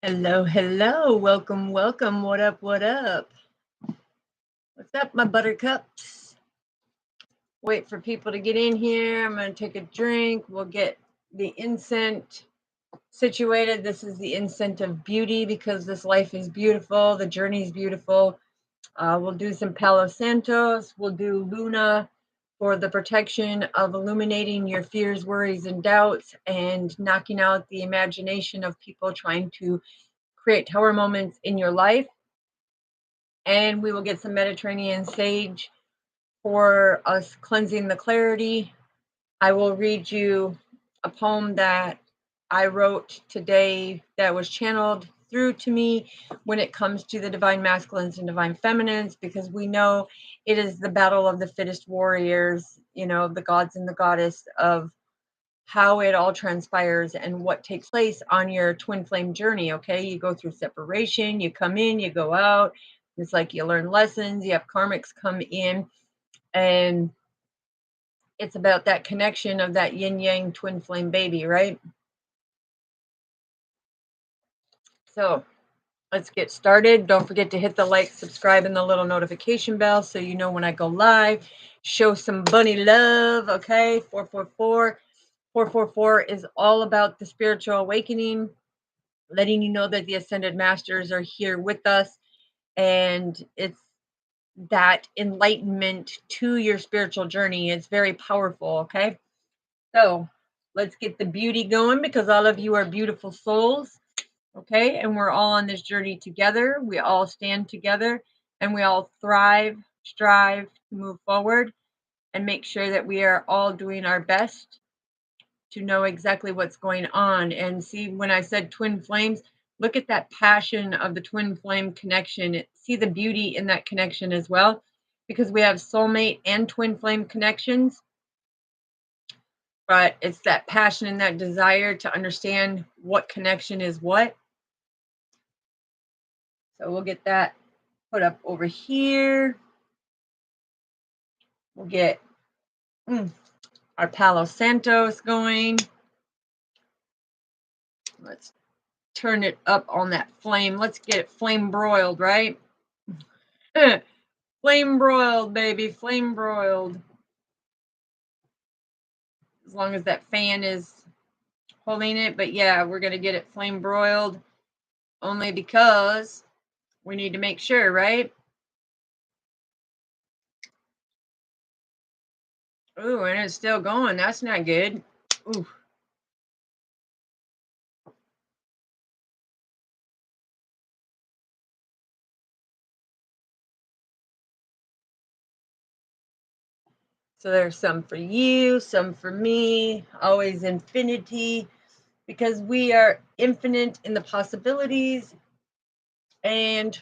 Hello, hello. Welcome, welcome. What up, what up? What's up, my buttercups? Wait for people to get in here. I'm going to take a drink. We'll get the incense situated. This is the incense of beauty because this life is beautiful. The journey is beautiful. We'll do some Palo Santos. We'll do Luna for the protection of illuminating your fears, worries, and doubts and knocking out the imagination of people trying to create tower moments in your life. And we will get some Mediterranean sage for us cleansing the clarity. I will read you a poem that I wrote today that was channeled through to me when it comes to the divine masculines and divine feminines, because we know it is the battle of the fittest warriors, the gods and the goddess of how it all transpires and what takes place on your twin flame journey. Okay, you go through separation, you come in, you go out. It's like you learn lessons, you have karmics come in, and it's about that connection of that yin yang twin flame baby, right? So let's get started. Don't forget to hit the like, subscribe, and the little notification bell so you know when I go live. Show some bunny love, okay? 444. 444 is all about the spiritual awakening, letting you know that the ascended masters are here with us, and it's that enlightenment to your spiritual journey. It's very powerful. Okay, so let's get the beauty going because all of you are beautiful souls. Okay, and we're all on this journey together. We all stand together and we all thrive, strive to move forward and make sure that we are all doing our best to know exactly what's going on. And see, when I said twin flames, look at that passion of the twin flame connection. See the beauty in that connection as well, because we have soulmate and twin flame connections, but it's that passion and that desire to understand what connection is what. So we'll get that put up over here. We'll get our Palo Santos going. Let's turn it up on that flame. Let's get it flame broiled, right? Flame broiled, baby, flame broiled. As long as that fan is holding it. But yeah, we're going to get it flame broiled only because we need to make sure, right? Ooh, and it's still going. That's not good. Ooh. So there's some for you, some for me, always infinity, because we are infinite in the possibilities and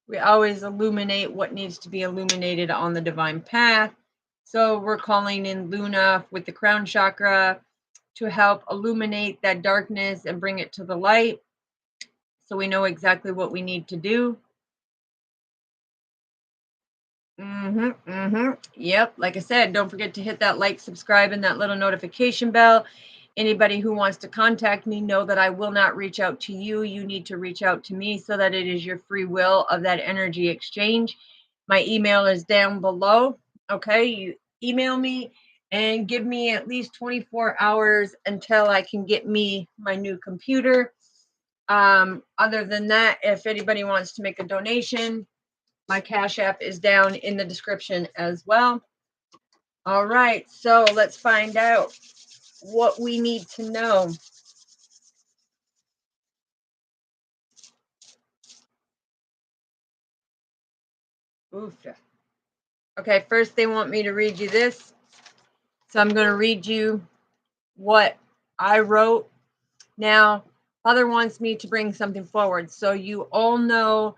we always illuminate what needs to be illuminated on the divine path. So we're calling in Luna with the crown chakra to help illuminate that darkness and bring it to the light so we know exactly what we need to do. Yep. Like I said, don't forget to hit that like, subscribe, and that little notification bell. Anybody who wants to contact me, know that I will not reach out to you. You need to reach out to me so that it is your free will of that energy exchange. My email is down below. Okay. You email me and give me at least 24 hours until I can get me my new computer. Other than that, if anybody wants to make a donation, my Cash App is down in the description as well. All right, so let's find out what we need to know. Oof. Okay, first they want me to read you this. So I'm going to read you what I wrote. Now, Father wants me to bring something forward. So you all know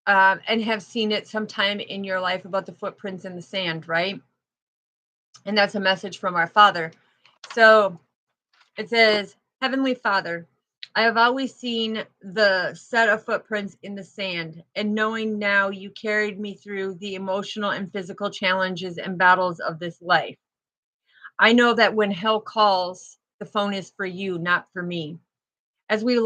and have seen it sometime in your life about the footprints in the sand, right? And that's a message from our Father. So it says, Heavenly Father, I have always seen the set of footprints in the sand, and knowing now you carried me through the emotional and physical challenges and battles of this life. I know that when hell calls, the phone is for you, not for me. As we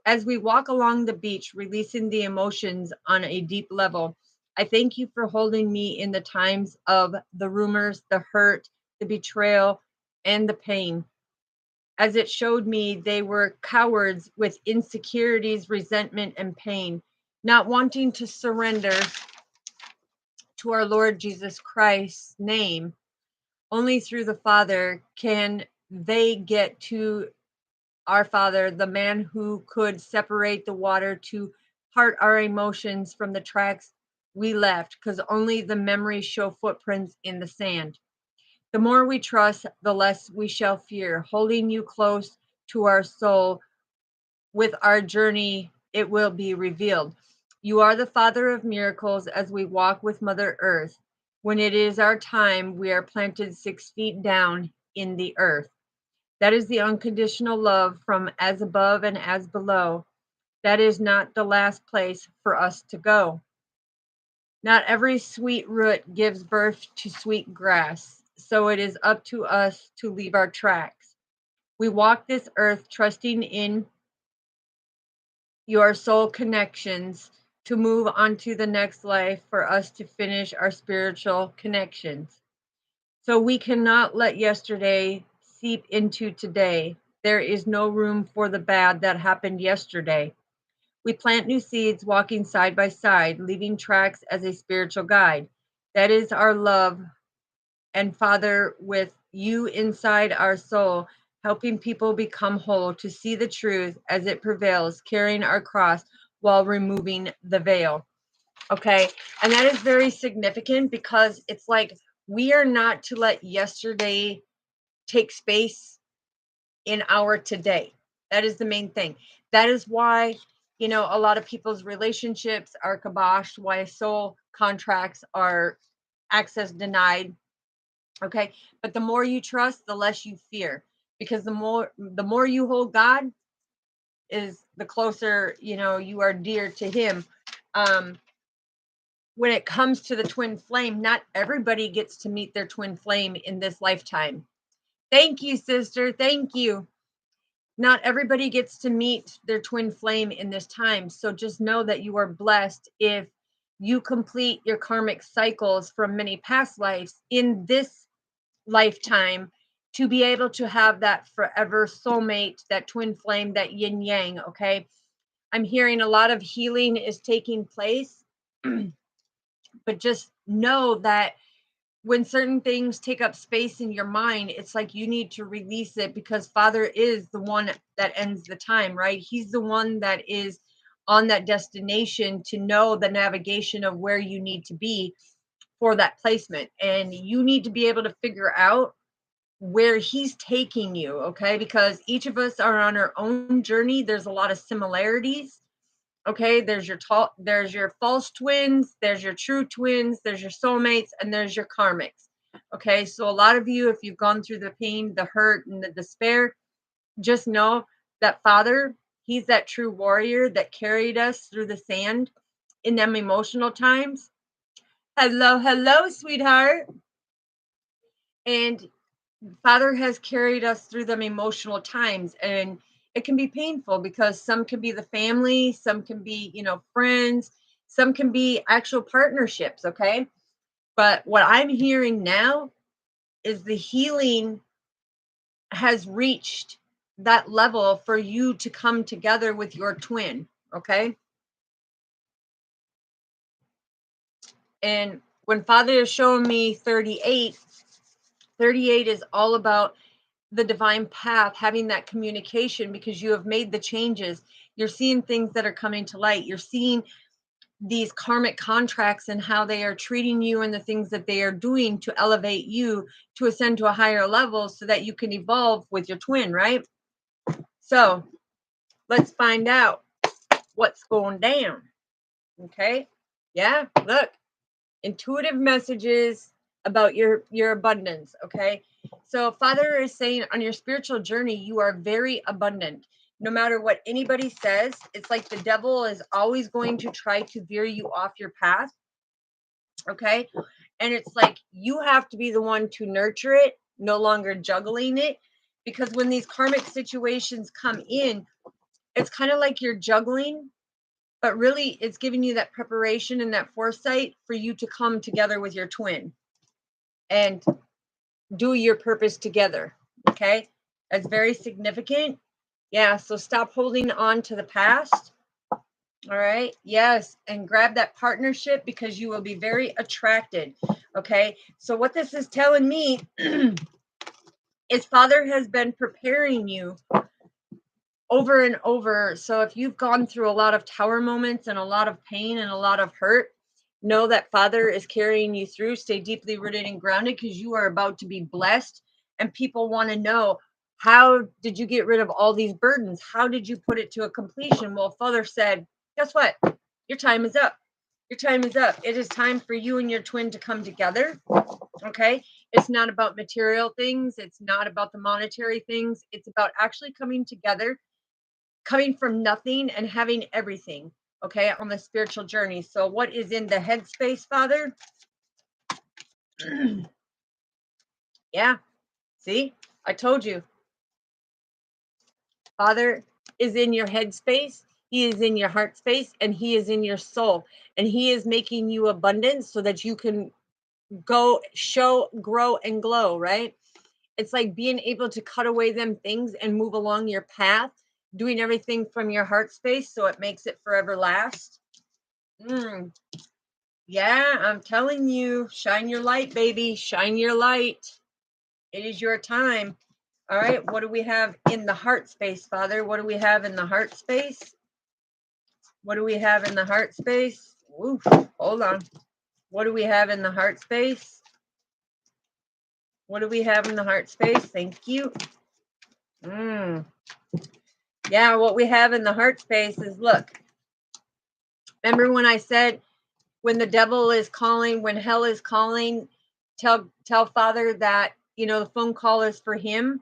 as we walk along the beach, releasing the emotions on a deep level, I thank you for holding me in the times of the rumors, the hurt, the betrayal, and the pain. As it showed me they were cowards with insecurities, resentment, and pain, not wanting to surrender to our Lord Jesus Christ's name. Only through the Father can they get to our Father, the man who could separate the water to part our emotions from the tracks we left, because only the memories show footprints in the sand. The more we trust, the less we shall fear. Holding you close to our soul, with our journey, it will be revealed. You are the Father of miracles as we walk with Mother Earth. When it is our time, we are planted 6 feet down in the earth. That is the unconditional love from as above and as below. That is not the last place for us to go. Not every sweet root gives birth to sweet grass, so it is up to us to leave our tracks. We walk this earth trusting in your soul connections to move on to the next life for us to finish our spiritual connections. So we cannot let yesterday seep into today. There is no room for the bad that happened yesterday. We plant new seeds walking side by side, leaving tracks as a spiritual guide. That is our love and Father with you inside our soul, helping people become whole to see the truth as it prevails, carrying our cross while removing the veil. Okay. And that is very significant because it's like we are not to let yesterday take space in our today. That is the main thing. That is why, a lot of people's relationships are kiboshed, why soul contracts are access denied. Okay. But the more you trust, the less you fear. Because the more you hold God is the closer, you are dear to him. When it comes to the twin flame, not everybody gets to meet their twin flame in this lifetime. Thank you, sister. Thank you. Not everybody gets to meet their twin flame in this time. So just know that you are blessed if you complete your karmic cycles from many past lives in this lifetime to be able to have that forever soulmate, that twin flame, that yin yang. Okay. I'm hearing a lot of healing is taking place, but just know that when certain things take up space in your mind, it's like you need to release it because Father is the one that ends the time, right? He's the one that is on that destination to know the navigation of where you need to be for that placement. And you need to be able to figure out where he's taking you, okay? Because each of us are on our own journey. There's a lot of similarities. Okay, there's your false twins, there's your true twins, there's your soulmates, and there's your karmics. Okay, so a lot of you, if you've gone through the pain, the hurt, and the despair, just know that Father, he's that true warrior that carried us through the sand in them emotional times. Hello, hello, sweetheart. And Father has carried us through them emotional times, and it can be painful because some can be the family, some can be, friends, some can be actual partnerships. Okay. But what I'm hearing now is the healing has reached that level for you to come together with your twin. Okay. And when Father is showing me 38, 38 is all about the divine path, having that communication because you have made the changes. You're seeing things that are coming to light. You're seeing these karmic contracts and how they are treating you and the things that they are doing to elevate you to ascend to a higher level so that you can evolve with your twin, right? So let's find out what's going down. Okay. Yeah. Look, intuitive messages about your abundance. Okay. So Father is saying on your spiritual journey, you are very abundant. No matter what anybody says, it's like the devil is always going to try to veer you off your path. Okay. And it's like you have to be the one to nurture it, no longer juggling it. Because when these karmic situations come in, It's kind of like you're juggling, but really it's giving you that preparation and that foresight for you to come together with your twin and do your purpose together. Okay. That's very significant. Yeah. So stop holding on to the past. All right. Yes. And grab that partnership because you will be very attracted. Okay. So what this is telling me is Father has been preparing you over and over. So if you've gone through a lot of tower moments and a lot of pain and a lot of hurt, know that Father is carrying you through. Stay deeply rooted and grounded because you are about to be blessed. And people want to know, how did you get rid of all these burdens? How did you put it to a completion? Well, Father said, guess what? Your time is up. Your time is up. It is time for you and your twin to come together. Okay. It's not about material things. It's not about the monetary things. It's about actually coming together, coming from nothing and having everything, okay, on the spiritual journey. So what is in the headspace, Father? Yeah, see, I told you. Father is in your headspace, he is in your heart space, and he is in your soul, and he is making you abundant so that you can go, show, grow, and glow, right? It's like being able to cut away them things and move along your path, doing everything from your heart space so it makes it forever last. Yeah, I'm telling you, shine your light, baby. Shine your light. It is your time. All right, what do we have in the heart space, Father? What do we have in the heart space? What do we have in the heart space? Oof, hold on. What do we have in the heart space? What do we have in the heart space? Thank you. Yeah, what we have in the heart space is, look, remember when I said, when the devil is calling, when hell is calling, tell Father that, you know, the phone call is for him,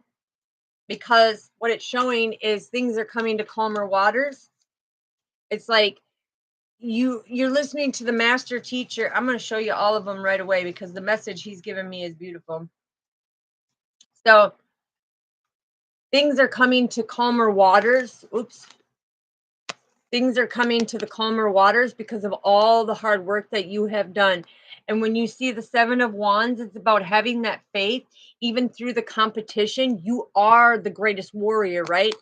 because what it's showing is things are coming to calmer waters. It's like you're listening to the master teacher. I'm going to show you all of them right away because the message he's given me is beautiful. So things are coming to calmer waters. Oops. Things are coming to the calmer waters because of all the hard work that you have done. And when you see the 7 of Wands, it's about having that faith, even through the competition. You are the greatest warrior, right?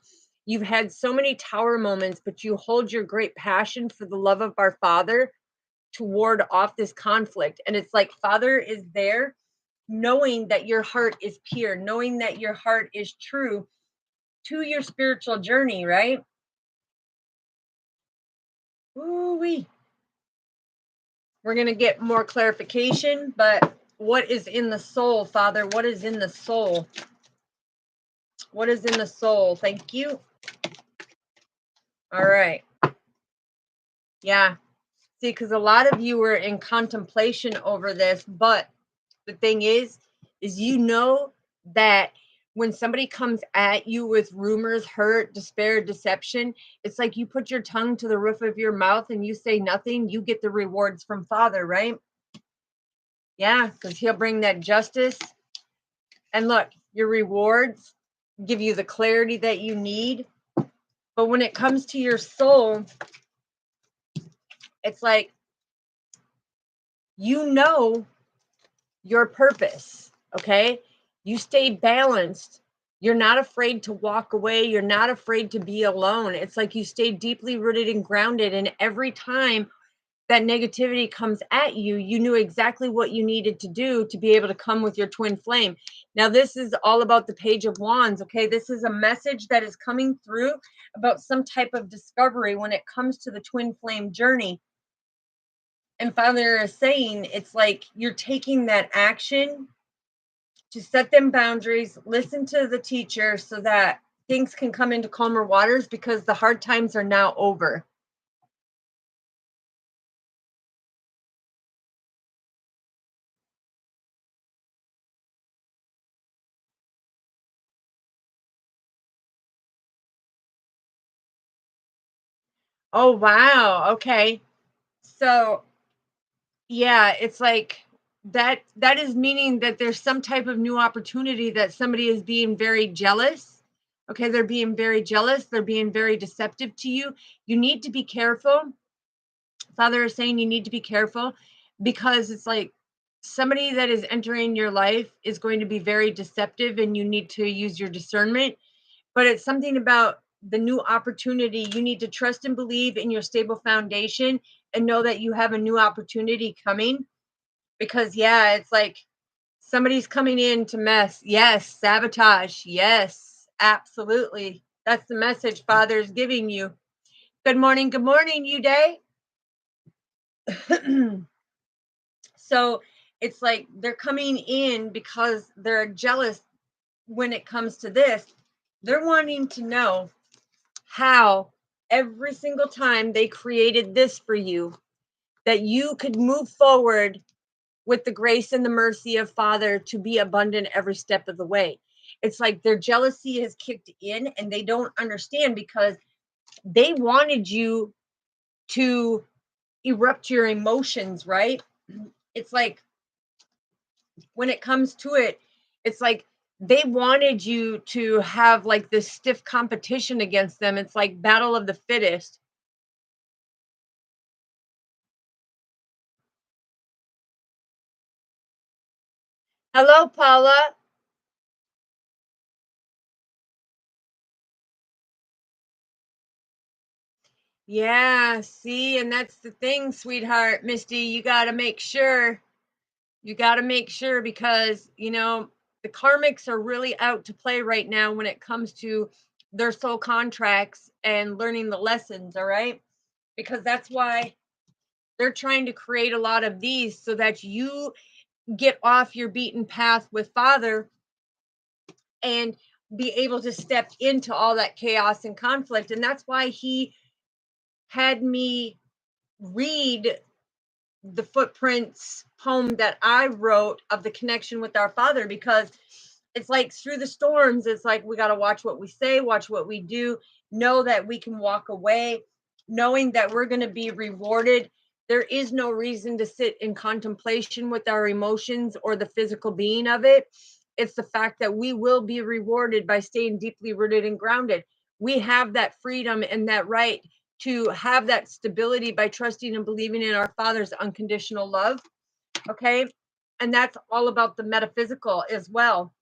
You've had so many tower moments, but you hold your great passion for the love of our Father to ward off this conflict. And it's like Father is there, knowing that your heart is pure, knowing that your heart is true to your spiritual journey, right? Ooh-wee. We're going to get more clarification, but what is in the soul, Father? What is in the soul? What is in the soul? Thank you. All right. Yeah. See, because a lot of you were in contemplation over this, but the thing is you know that when somebody comes at you with rumors, hurt, despair, deception, it's like you put your tongue to the roof of your mouth and you say nothing, you get the rewards from Father, right? Yeah, because he'll bring that justice. And look, your rewards give you the clarity that you need. But when it comes to your soul, it's like, you know your purpose, okay? You stay balanced. You're not afraid to walk away. You're not afraid to be alone. It's like you stay deeply rooted and grounded. And every time that negativity comes at you, you knew exactly what you needed to do to be able to come with your twin flame. Now, this is all about the Page of Wands, okay? This is a message that is coming through about some type of discovery when it comes to the twin flame journey. And Father is saying, it's like you're taking that action to set them boundaries, listen to the teacher so that things can come into calmer waters because the hard times are now over. Oh, wow. Okay. So, yeah, it's like that is meaning that there's some type of new opportunity that somebody is being very jealous Okay, they're being very jealous. They're being very deceptive to you. You need to be careful. Father is saying you need to be careful because it's like somebody that is entering your life is going to be very deceptive and you need to use your discernment. But it's something about the new opportunity. You need to trust and believe in your stable foundation and know that you have a new opportunity coming because, yeah, it's like somebody's coming in to mess. Yes, sabotage. Yes, absolutely. That's the message Father's giving you. Good morning, you day. So it's like they're coming in because they're jealous when it comes to this. They're wanting to know how every single time they created this for you, that you could move forward with the grace and the mercy of Father to be abundant every step of the way. It's like their jealousy has kicked in and they don't understand because they wanted you to erupt your emotions, right? It's like when it comes to it, it's like they wanted you to have like this stiff competition against them. It's like battle of the fittest. Hello, Paula. Yeah, see, and that's the thing, sweetheart, Misty. You got to make sure because, the karmics are really out to play right now when it comes to their soul contracts and learning the lessons, all right? Because that's why they're trying to create a lot of these so that you get off your beaten path with Father and be able to step into all that chaos and conflict. And that's why he had me read the footprints poem that I wrote of the connection with our Father because it's like through the storms, it's like we got to watch what we say, watch what we do, know that we can walk away, knowing that we're going to be rewarded. There is no reason to sit in contemplation with our emotions or the physical being of it. It's the fact that we will be rewarded by staying deeply rooted and grounded. We have that freedom and that right to have that stability by trusting and believing in our Father's unconditional love. Okay. And that's all about the metaphysical as well.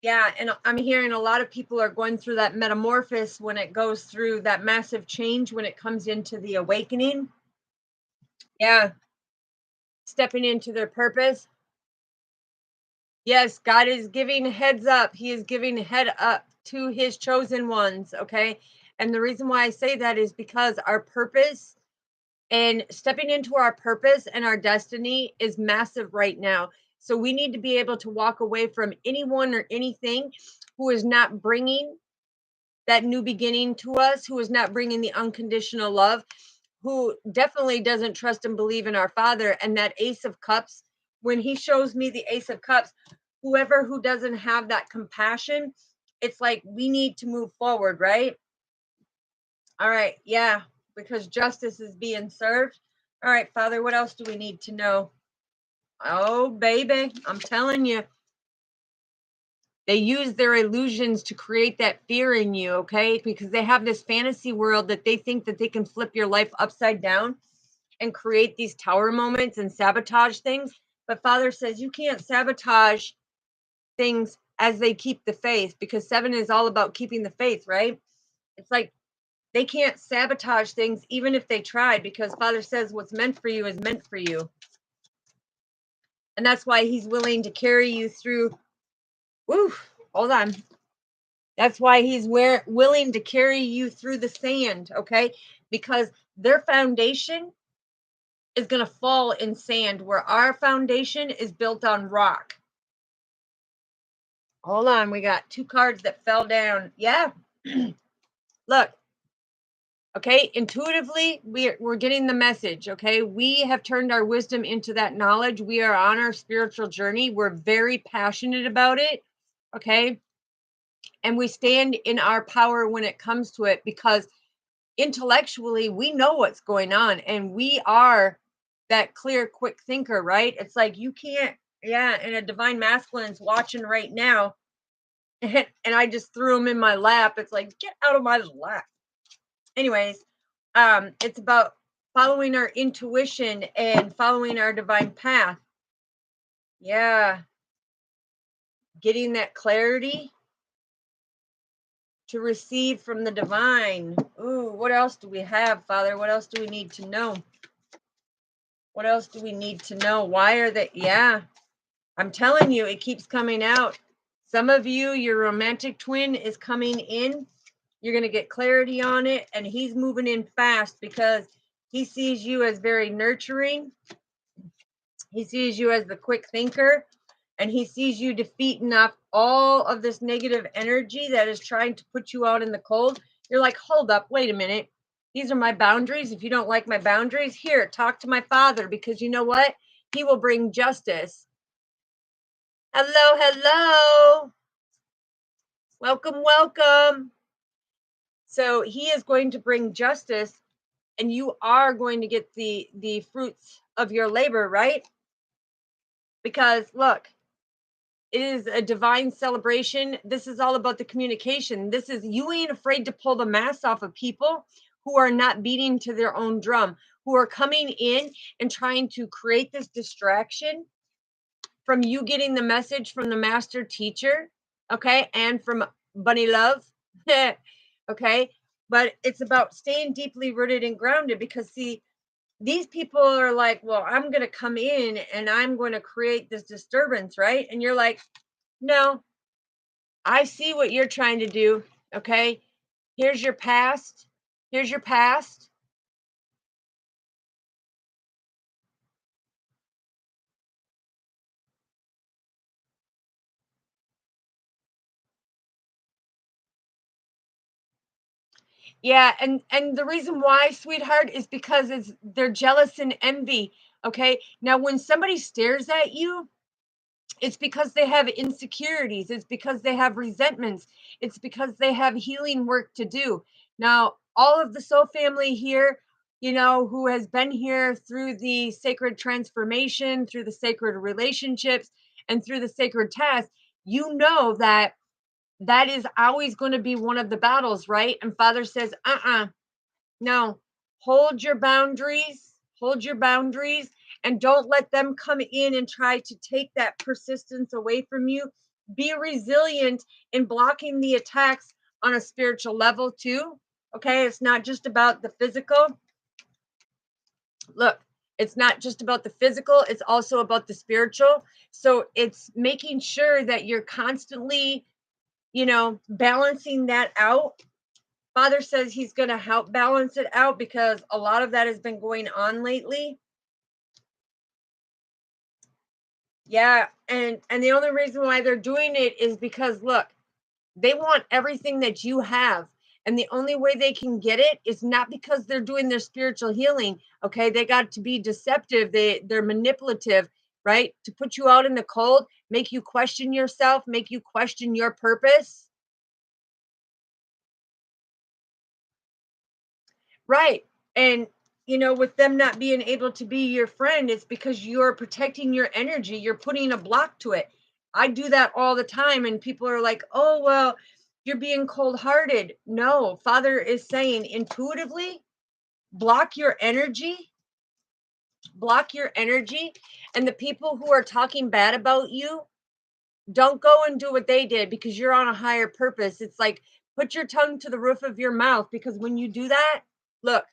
Yeah. And I'm hearing a lot of people are going through that metamorphosis when it goes through that massive change when it comes into the awakening. Yeah. Stepping into their purpose. Yes, God is giving heads up. He is giving head up to his chosen ones. Okay. And the reason why I say that is because our purpose and stepping into our purpose and our destiny is massive right now. So we need to be able to walk away from anyone or anything who is not bringing that new beginning to us, who is not bringing the unconditional love, who definitely doesn't trust and believe in our Father. And that Ace of Cups, when he shows me the Ace of Cups, whoever who doesn't have that compassion, it's like we need to move forward, right? All right, yeah, because justice is being served. All right, Father, what else do we need to know? Oh, baby, I'm telling you, they use their illusions to create that fear in you, okay? Because they have this fantasy world that they think that they can flip your life upside down and create these tower moments and sabotage things. But Father says you can't sabotage things as they keep the faith because 7 is all about keeping the faith, right? It's like they can't sabotage things even if they tried because Father says what's meant for you is meant for you. And that's why he's willing to carry you through. Woo, hold on. That's why he's willing to carry you through the sand, okay? Because their foundation is going to fall in sand where our foundation is built on rock. Hold on, we got 2 cards that fell down. Yeah. Look. Okay, intuitively, we're getting the message. Okay, we have turned our wisdom into that knowledge. We are on our spiritual journey. We're very passionate about it. Okay, and we stand in our power when it comes to it because intellectually we know what's going on and we are that clear, quick thinker, right? It's like you can't, yeah, and a divine masculine's watching right now. and I just threw them in my lap. It's like, get out of my lap. Anyways, it's about following our intuition and following our divine path. Yeah. Getting that clarity to receive from the divine. Ooh, what else do we have, Father? What else do we need to know? What else do we need to know? Why are they? Yeah, I'm telling you, it keeps coming out. Some of you, your romantic twin is coming in. You're going to get clarity on it, and he's moving in fast because he sees you as very nurturing. He sees you as the quick thinker, and he sees you defeating off all of this negative energy that is trying to put you out in the cold. You're like, hold up, wait a minute. These are my boundaries. If you don't like my boundaries, here, talk to my father, because you know what? He will bring justice. Hello, hello. Welcome, welcome. So he is going to bring justice, and you are going to get the fruits of your labor, right? Because look, it is a divine celebration. This is all about the communication. This is, you ain't afraid to pull the mask off of people who are not beating to their own drum, who are coming in and trying to create this distraction from you getting the message from the master teacher, okay, and from Bunny Love, okay. But it's about staying deeply rooted and grounded, because see, these people are like, well, I'm going to come in and I'm going to create this disturbance, right? And you're like, no, I see what you're trying to do. Okay. Here's your past. Here's your past. Yeah, and the reason why, sweetheart, is because they're jealous and envy. Okay. Now, when somebody stares at you, it's because they have insecurities. It's because they have resentments. It's because they have healing work to do. Now, all of the soul family here, who has been here through the sacred transformation, through the sacred relationships, and through the sacred task, you know that is always going to be one of the battles, right? And Father says, no, hold your boundaries, and don't let them come in and try to take that persistence away from you. Be resilient in blocking the attacks on a spiritual level, too. Okay, it's not just about the physical. Look, it's not just about the physical, it's also about the spiritual. So it's making sure that you're constantly, balancing that out. Father says he's going to help balance it out, because a lot of that has been going on lately. Yeah, and the only reason why they're doing it is because look, they want everything that you have. And the only way they can get it is not because they're doing their spiritual healing. Okay, they got to be deceptive. They're manipulative, right? To put you out in the cold, make you question yourself, make you question your purpose. Right. And, with them not being able to be your friend, it's because you're protecting your energy. You're putting a block to it. I do that all the time. And people are like, oh, well, you're being cold hearted. No, Father is saying intuitively, block your energy, block your energy. And the people who are talking bad about you, don't go and do what they did, because you're on a higher purpose. It's like, put your tongue to the roof of your mouth, because when you do that, look,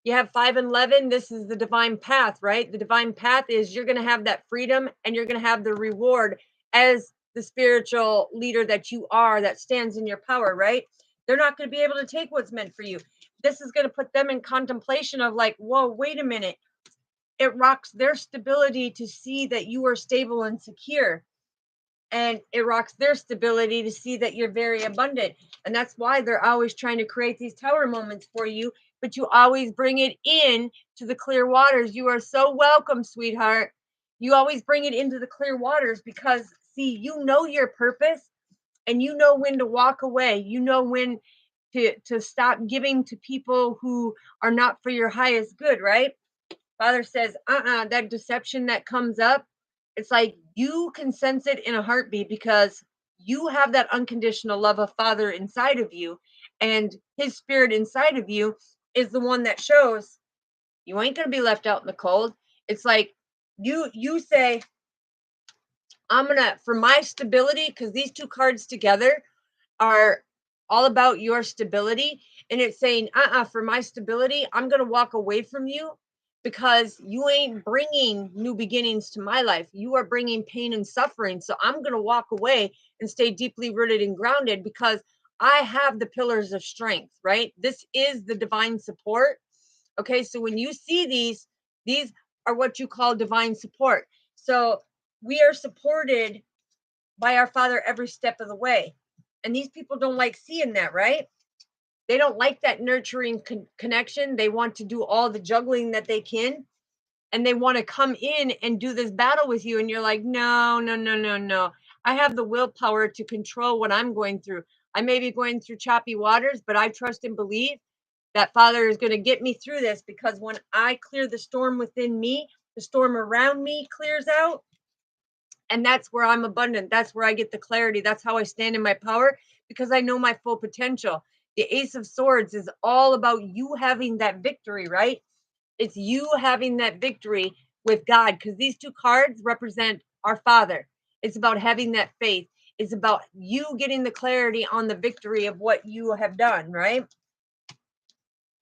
you have 5 and 11. This is the divine path, right? The divine path is you're going to have that freedom, and you're going to have the reward as the spiritual leader that you are, that stands in your power, right? They're not going to be able to take what's meant for you. This is going to put them in contemplation of like, whoa, wait a minute. It rocks their stability to see that you are stable and secure. And it rocks their stability to see that you're very abundant. And that's why they're always trying to create these tower moments for you, but you always bring it in to the clear waters. You are so welcome, sweetheart. You always bring it into the clear waters, because see, you know your purpose, and you know when to walk away. You know when to stop giving to people who are not for your highest good, right? Father says, that deception that comes up, it's like you can sense it in a heartbeat, because you have that unconditional love of Father inside of you, and his spirit inside of you is the one that shows you ain't going to be left out in the cold. It's like you say, I'm going to, for my stability, because these two cards together are all about your stability. And it's saying, for my stability, I'm going to walk away from you because you ain't bringing new beginnings to my life. You are bringing pain and suffering. So I'm going to walk away and stay deeply rooted and grounded because I have the pillars of strength, right? This is the divine support. Okay. So when you see these are what you call divine support. So we are supported by our Father every step of the way. And these people don't like seeing that, right? They don't like that nurturing connection. They want to do all the juggling that they can. And they want to come in and do this battle with you. And you're like, no, no, no, no, no. I have the willpower to control what I'm going through. I may be going through choppy waters, but I trust and believe that Father is going to get me through this, because when I clear the storm within me, the storm around me clears out. And that's where I'm abundant. That's where I get the clarity. That's how I stand in my power, because I know my full potential. The Ace of Swords is all about you having that victory, right? It's you having that victory with God, because these two cards represent our Father. It's about having that faith. It's about you getting the clarity on the victory of what you have done, right?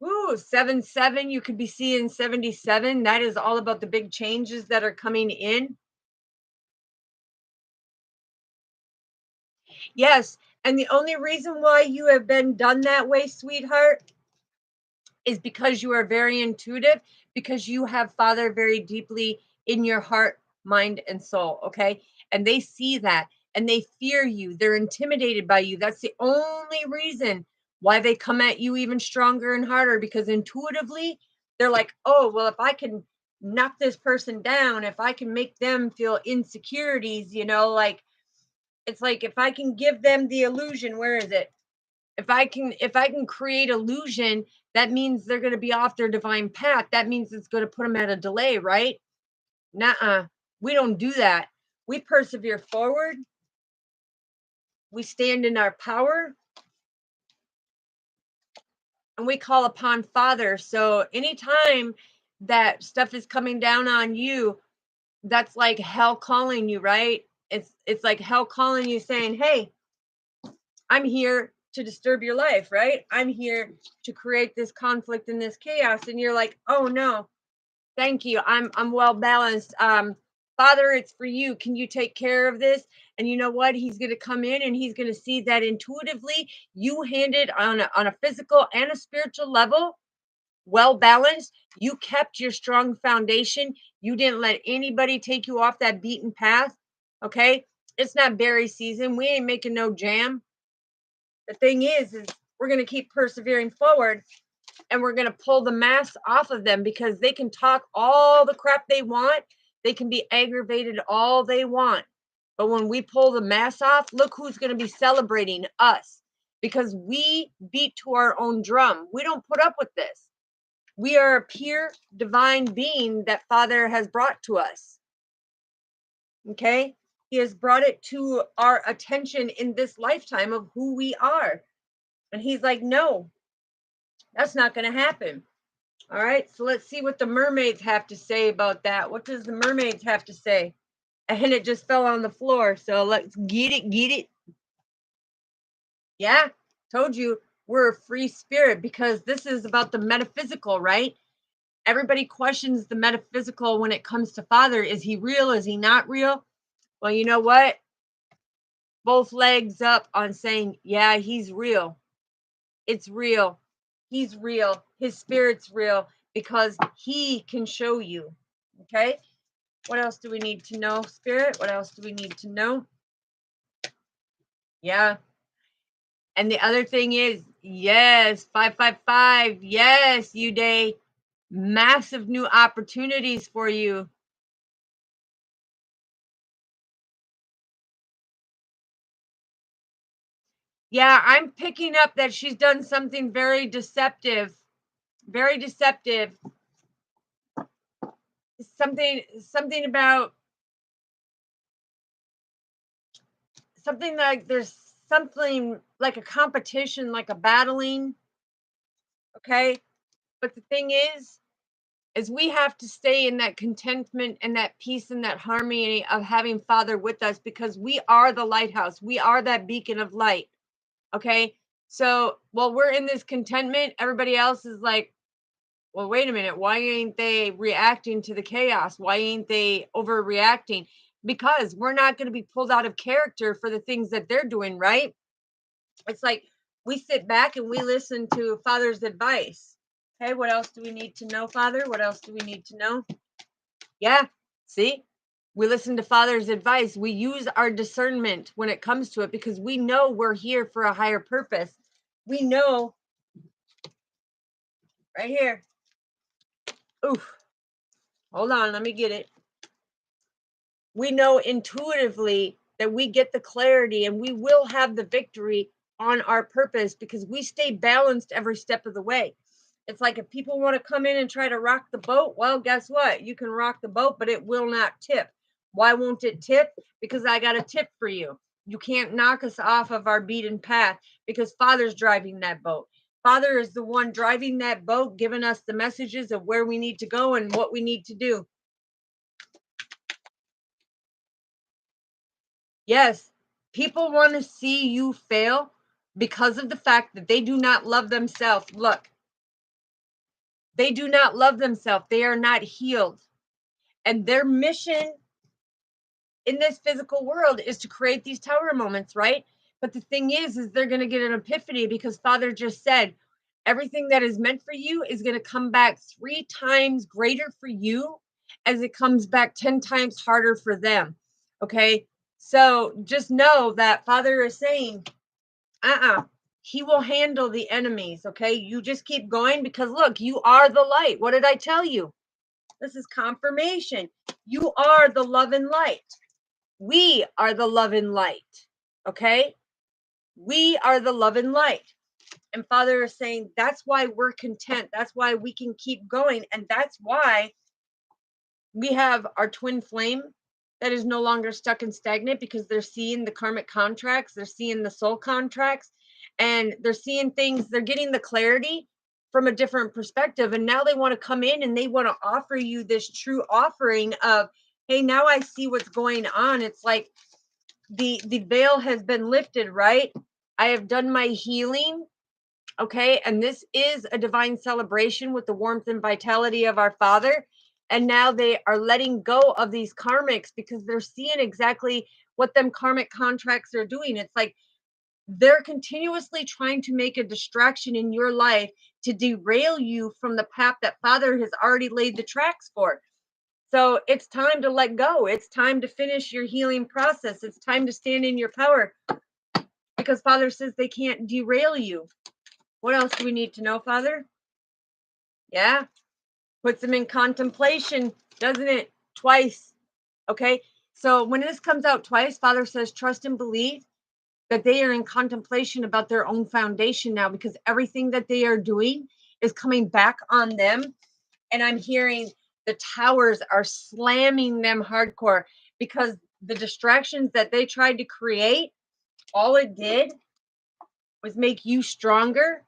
Ooh, 7-7. You could be seeing 77. That is all about the big changes that are coming in. Yes, and the only reason why you have been done that way, sweetheart, is because you are very intuitive, because you have Father very deeply in your heart, mind, and soul, okay? And they see that and they fear you. They're intimidated by you. That's the only reason why they come at you even stronger and harder, because intuitively, they're like, oh, well, if I can knock this person down, if I can make them feel insecurities, like, it's like if I can give them the illusion, where is it? If I can create illusion, that means they're going to be off their divine path. That means it's going to put them at a delay, right? Nuh-uh. We don't do that. We persevere forward. We stand in our power, and we call upon Father. So anytime that stuff is coming down on you, that's like hell calling you, right? It's like hell calling you, saying, hey, I'm here to disturb your life, right? I'm here to create this conflict and this chaos. And you're like, oh no, thank you. I'm well balanced. Father, it's for you. Can you take care of this? And you know what? He's going to come in and he's going to see that intuitively you handed on a physical and a spiritual level, well balanced. You kept your strong foundation. You didn't let anybody take you off that beaten path. Okay. It's not berry season. We ain't making no jam. The thing is we're going to keep persevering forward, and we're going to pull the mask off of them, because they can talk all the crap they want. They can be aggravated all they want. But when we pull the mask off, look who's going to be celebrating us, because we beat to our own drum. We don't put up with this. We are a pure divine being that Father has brought to us. Okay? He has brought it to our attention in this lifetime of who we are. And he's like, no, that's not going to happen. All right, so let's see what the mermaids have to say about that. What does the mermaids have to say? And it just fell on the floor, so let's get it. Yeah, told you we're a free spirit, because this is about the metaphysical, right? Everybody questions the metaphysical when it comes to Father. Is he real? Is he not real? Well, you know what? Both legs up on saying, yeah, he's real. It's real. He's real. His spirit's real, because he can show you. Okay. What else do we need to know, Spirit? What else do we need to know? Yeah. And the other thing is, yes, 555. Yes, Uday. Massive new opportunities for you. Yeah, I'm picking up that she's done something very deceptive. Very deceptive. Something about something like there's something like a competition, like a battling, okay? But the thing is we have to stay in that contentment and that peace and that harmony of having Father with us because we are the lighthouse. We are that beacon of light. Okay. So while we're in this contentment, everybody else is like, well, wait a minute. Why ain't they reacting to the chaos? Why ain't they overreacting? Because we're not going to be pulled out of character for the things that they're doing, right? It's like we sit back and we listen to Father's advice. Okay, what else do we need to know, Father? What else do we need to know? Yeah, see, we listen to Father's advice. We use our discernment when it comes to it because we know we're here for a higher purpose. We know right here. Oof, hold on, let me get it. We know intuitively that we get the clarity and we will have the victory on our purpose because we stay balanced every step of the way. It's like if people want to come in and try to rock the boat, well, guess what? You can rock the boat, but it will not tip. Why won't it tip? Because I got a tip for you. You can't knock us off of our beaten path because Father's driving that boat. Father is the one driving that boat, giving us the messages of where we need to go and what we need to do. Yes, people want to see you fail because of the fact that they do not love themselves. Look, they do not love themselves. They are not healed. And their mission in this physical world is to create these tower moments, right? But the thing is they're going to get an epiphany because Father just said everything that is meant for you is going to come back 3 times greater for you as it comes back 10 times harder for them. Okay? So just know that Father is saying, he will handle the enemies, okay? You just keep going because look, you are the light. What did I tell you? This is confirmation. You are the love and light. We are the love and light. Okay? We are the love and light. And Father is saying that's why we're content. That's why we can keep going. And that's why we have our twin flame that is no longer stuck and stagnant because they're seeing the karmic contracts, they're seeing the soul contracts, and they're seeing things, they're getting the clarity from a different perspective. And now they want to come in and they want to offer you this true offering of, hey, now I see what's going on. It's like the veil has been lifted, right? I have done my healing. Okay. And this is a divine celebration with the warmth and vitality of our Father. And now they are letting go of these karmics because they're seeing exactly what them karmic contracts are doing. It's like they're continuously trying to make a distraction in your life to derail you from the path that Father has already laid the tracks for. So it's time to let go. It's time to finish your healing process. It's time to stand in your power because Father says they can't derail you. What else do we need to know, Father? Yeah, puts them in contemplation, doesn't it? Twice. Okay. So when this comes out twice, Father says, trust and believe that they are in contemplation about their own foundation now because everything that they are doing is coming back on them. And I'm hearing the towers are slamming them hardcore because the distractions that they tried to create, all it did was make you stronger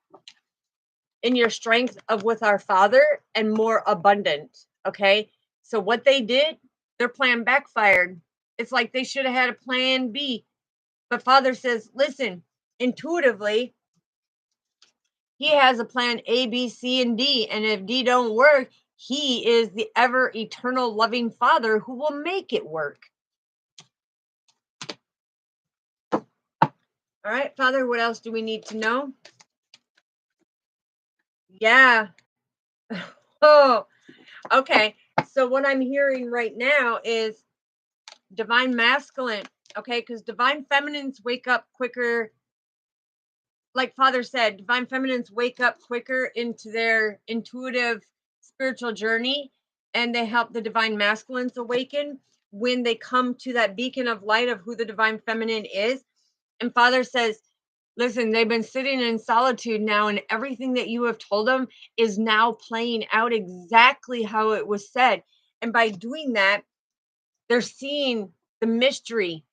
in your strength of with our Father and more abundant. Okay. So what they did, their plan backfired. It's like they should have had a plan B. But Father says, listen, intuitively, he has a plan A, B, C, and D. And if D don't work, he is the ever eternal loving Father who will make it work. All right, Father, what else do we need to know? Yeah. Oh, okay. So what I'm hearing right now is divine masculine. Okay, because divine feminines wake up quicker. Like Father said, divine feminines wake up quicker into their intuitive spiritual journey and they help the divine masculines awaken when they come to that beacon of light of who the divine feminine is. And Father says, listen, they've been sitting in solitude now, and everything that you have told them is now playing out exactly how it was said. And by doing that, they're seeing the mystery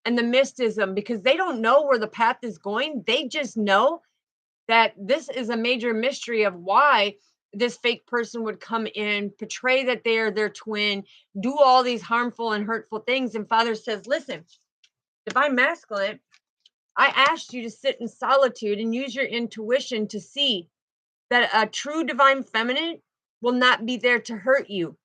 and the mysticism, because they don't know where the path is going. They just know that this is a major mystery of why this fake person would come in, portray that they are their twin, do all these harmful and hurtful things. And Father says, listen, divine masculine, I asked you to sit in solitude and use your intuition to see that a true divine feminine will not be there to hurt you.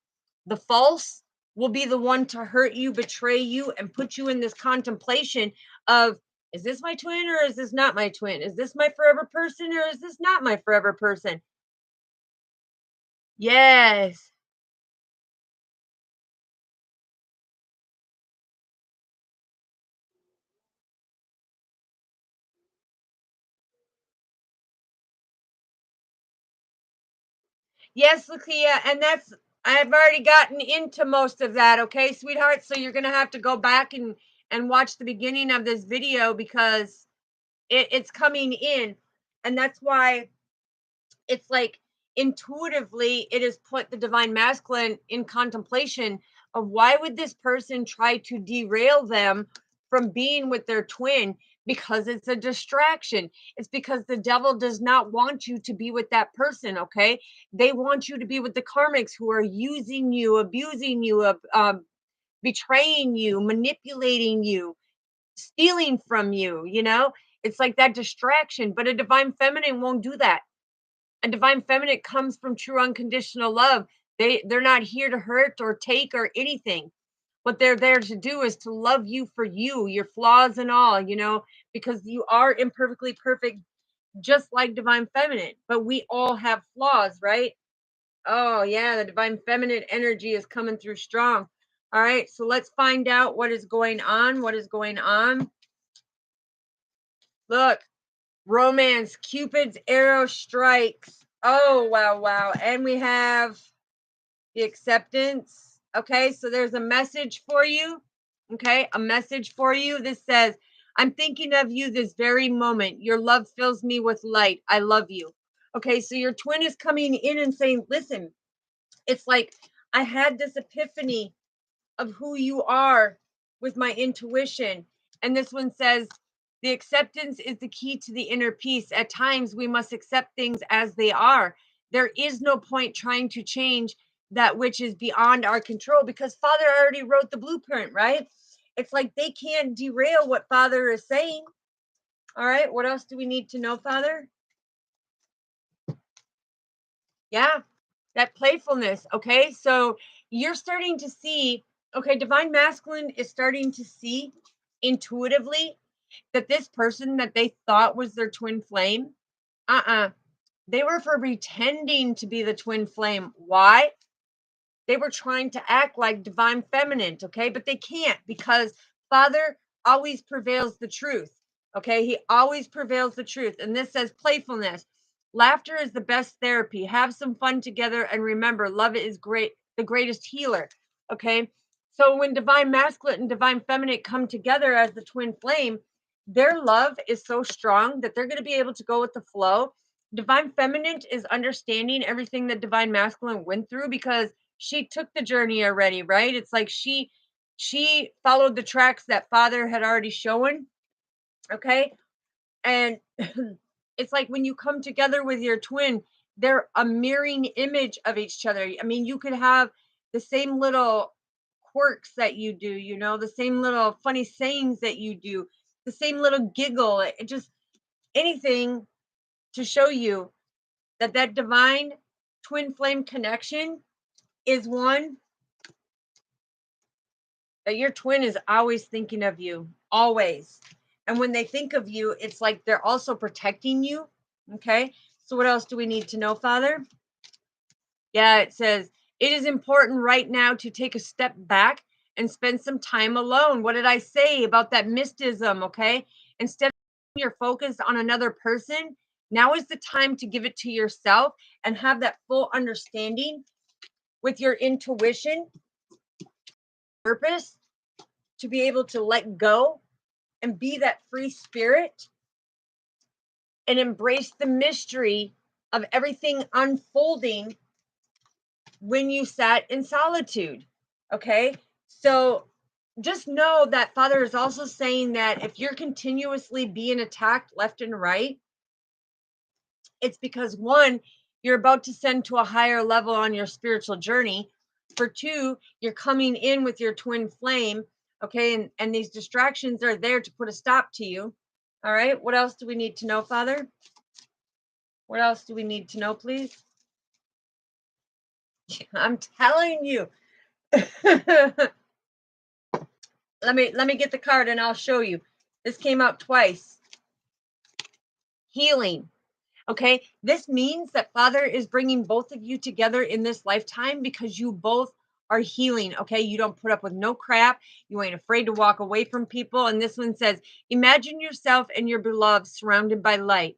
The false will be the one to hurt you, betray you, and put you in this contemplation of, is this my twin or is this not my twin? Is this my forever person or is this not my forever person? Yes. Yes, Lakia, and that's, I've already gotten into most of that, okay, sweetheart? So you're gonna have to go back and watch the beginning of this video because it's coming in. And that's why it's like intuitively it has put the divine masculine in contemplation of why would this person try to derail them from being with their twin, because it's a distraction. It's because the devil does not want you to be with that person, okay? They want you to be with the karmics who are using you, abusing you, betraying you, manipulating you, stealing from you, you know? It's like that distraction, but a divine feminine won't do that. A divine feminine comes from true unconditional love. They're not here to hurt or take or anything. What they're there to do is to love you for you, your flaws and all, you know, because you are imperfectly perfect, just like divine feminine. But we all have flaws, right? Oh yeah, the divine feminine energy is coming through strong. All right, so let's find out what is going on. What is going on? Look, romance, Cupid's arrow strikes. Oh, wow, wow. And we have the acceptance. Okay, so there's a message for you. Okay, a message for you. This says, I'm thinking of you this very moment. Your love fills me with light. I love you. Okay, so your twin is coming in and saying, listen, it's like I had this epiphany of who you are with my intuition. And this one says, the acceptance is the key to the inner peace. At times, we must accept things as they are. There is no point trying to change that which is beyond our control because Father already wrote the blueprint, right? It's like they can't derail what Father is saying. All right, what else do we need to know, Father? Yeah, that playfulness. Okay, so you're starting to see, okay, divine masculine is starting to see intuitively that this person that they thought was their twin flame, they were for pretending to be the twin flame. Why? They were trying to act like divine feminine, okay? But they can't because Father always prevails the truth, okay? He always prevails the truth. And this says playfulness. Laughter is the best therapy. Have some fun together and remember, love is great, the greatest healer, okay? So when divine masculine and divine feminine come together as the twin flame, their love is so strong that they're going to be able to go with the flow. Divine feminine is understanding everything that divine masculine went through because she took the journey already, right? It's like she followed the tracks that Father had already shown, okay? And it's like when you come together with your twin, they're a mirroring image of each other. I mean, you could have the same little quirks that you do, you know, the same little funny sayings that you do, the same little giggle, it just anything to show you that that divine twin flame connection is one that your twin is always thinking of you, always. And when they think of you, it's like they're also protecting you. Okay. So, what else do we need to know, Father? Yeah, it says, it is important right now to take a step back and spend some time alone. What did I say about that mysticism? Okay. Instead of your focus on another person, now is the time to give it to yourself and have that full understanding with your intuition, purpose to be able to let go and be that free spirit and embrace the mystery of everything unfolding when you sat in solitude. Okay. So just know that Father is also saying that if you're continuously being attacked left and right, it's because one, you're about to send to a higher level on your spiritual journey. For two, you're coming in with your twin flame. Okay. And these distractions are there to put a stop to you. All right. What else do we need to know, Father? What else do we need to know, please? I'm telling you. let me get the card and I'll show you. This came out twice. Healing. Okay, this means that Father is bringing both of you together in this lifetime because you both are healing. Okay, you don't put up with no crap. You ain't afraid to walk away from people. And this one says, imagine yourself and your beloved surrounded by light.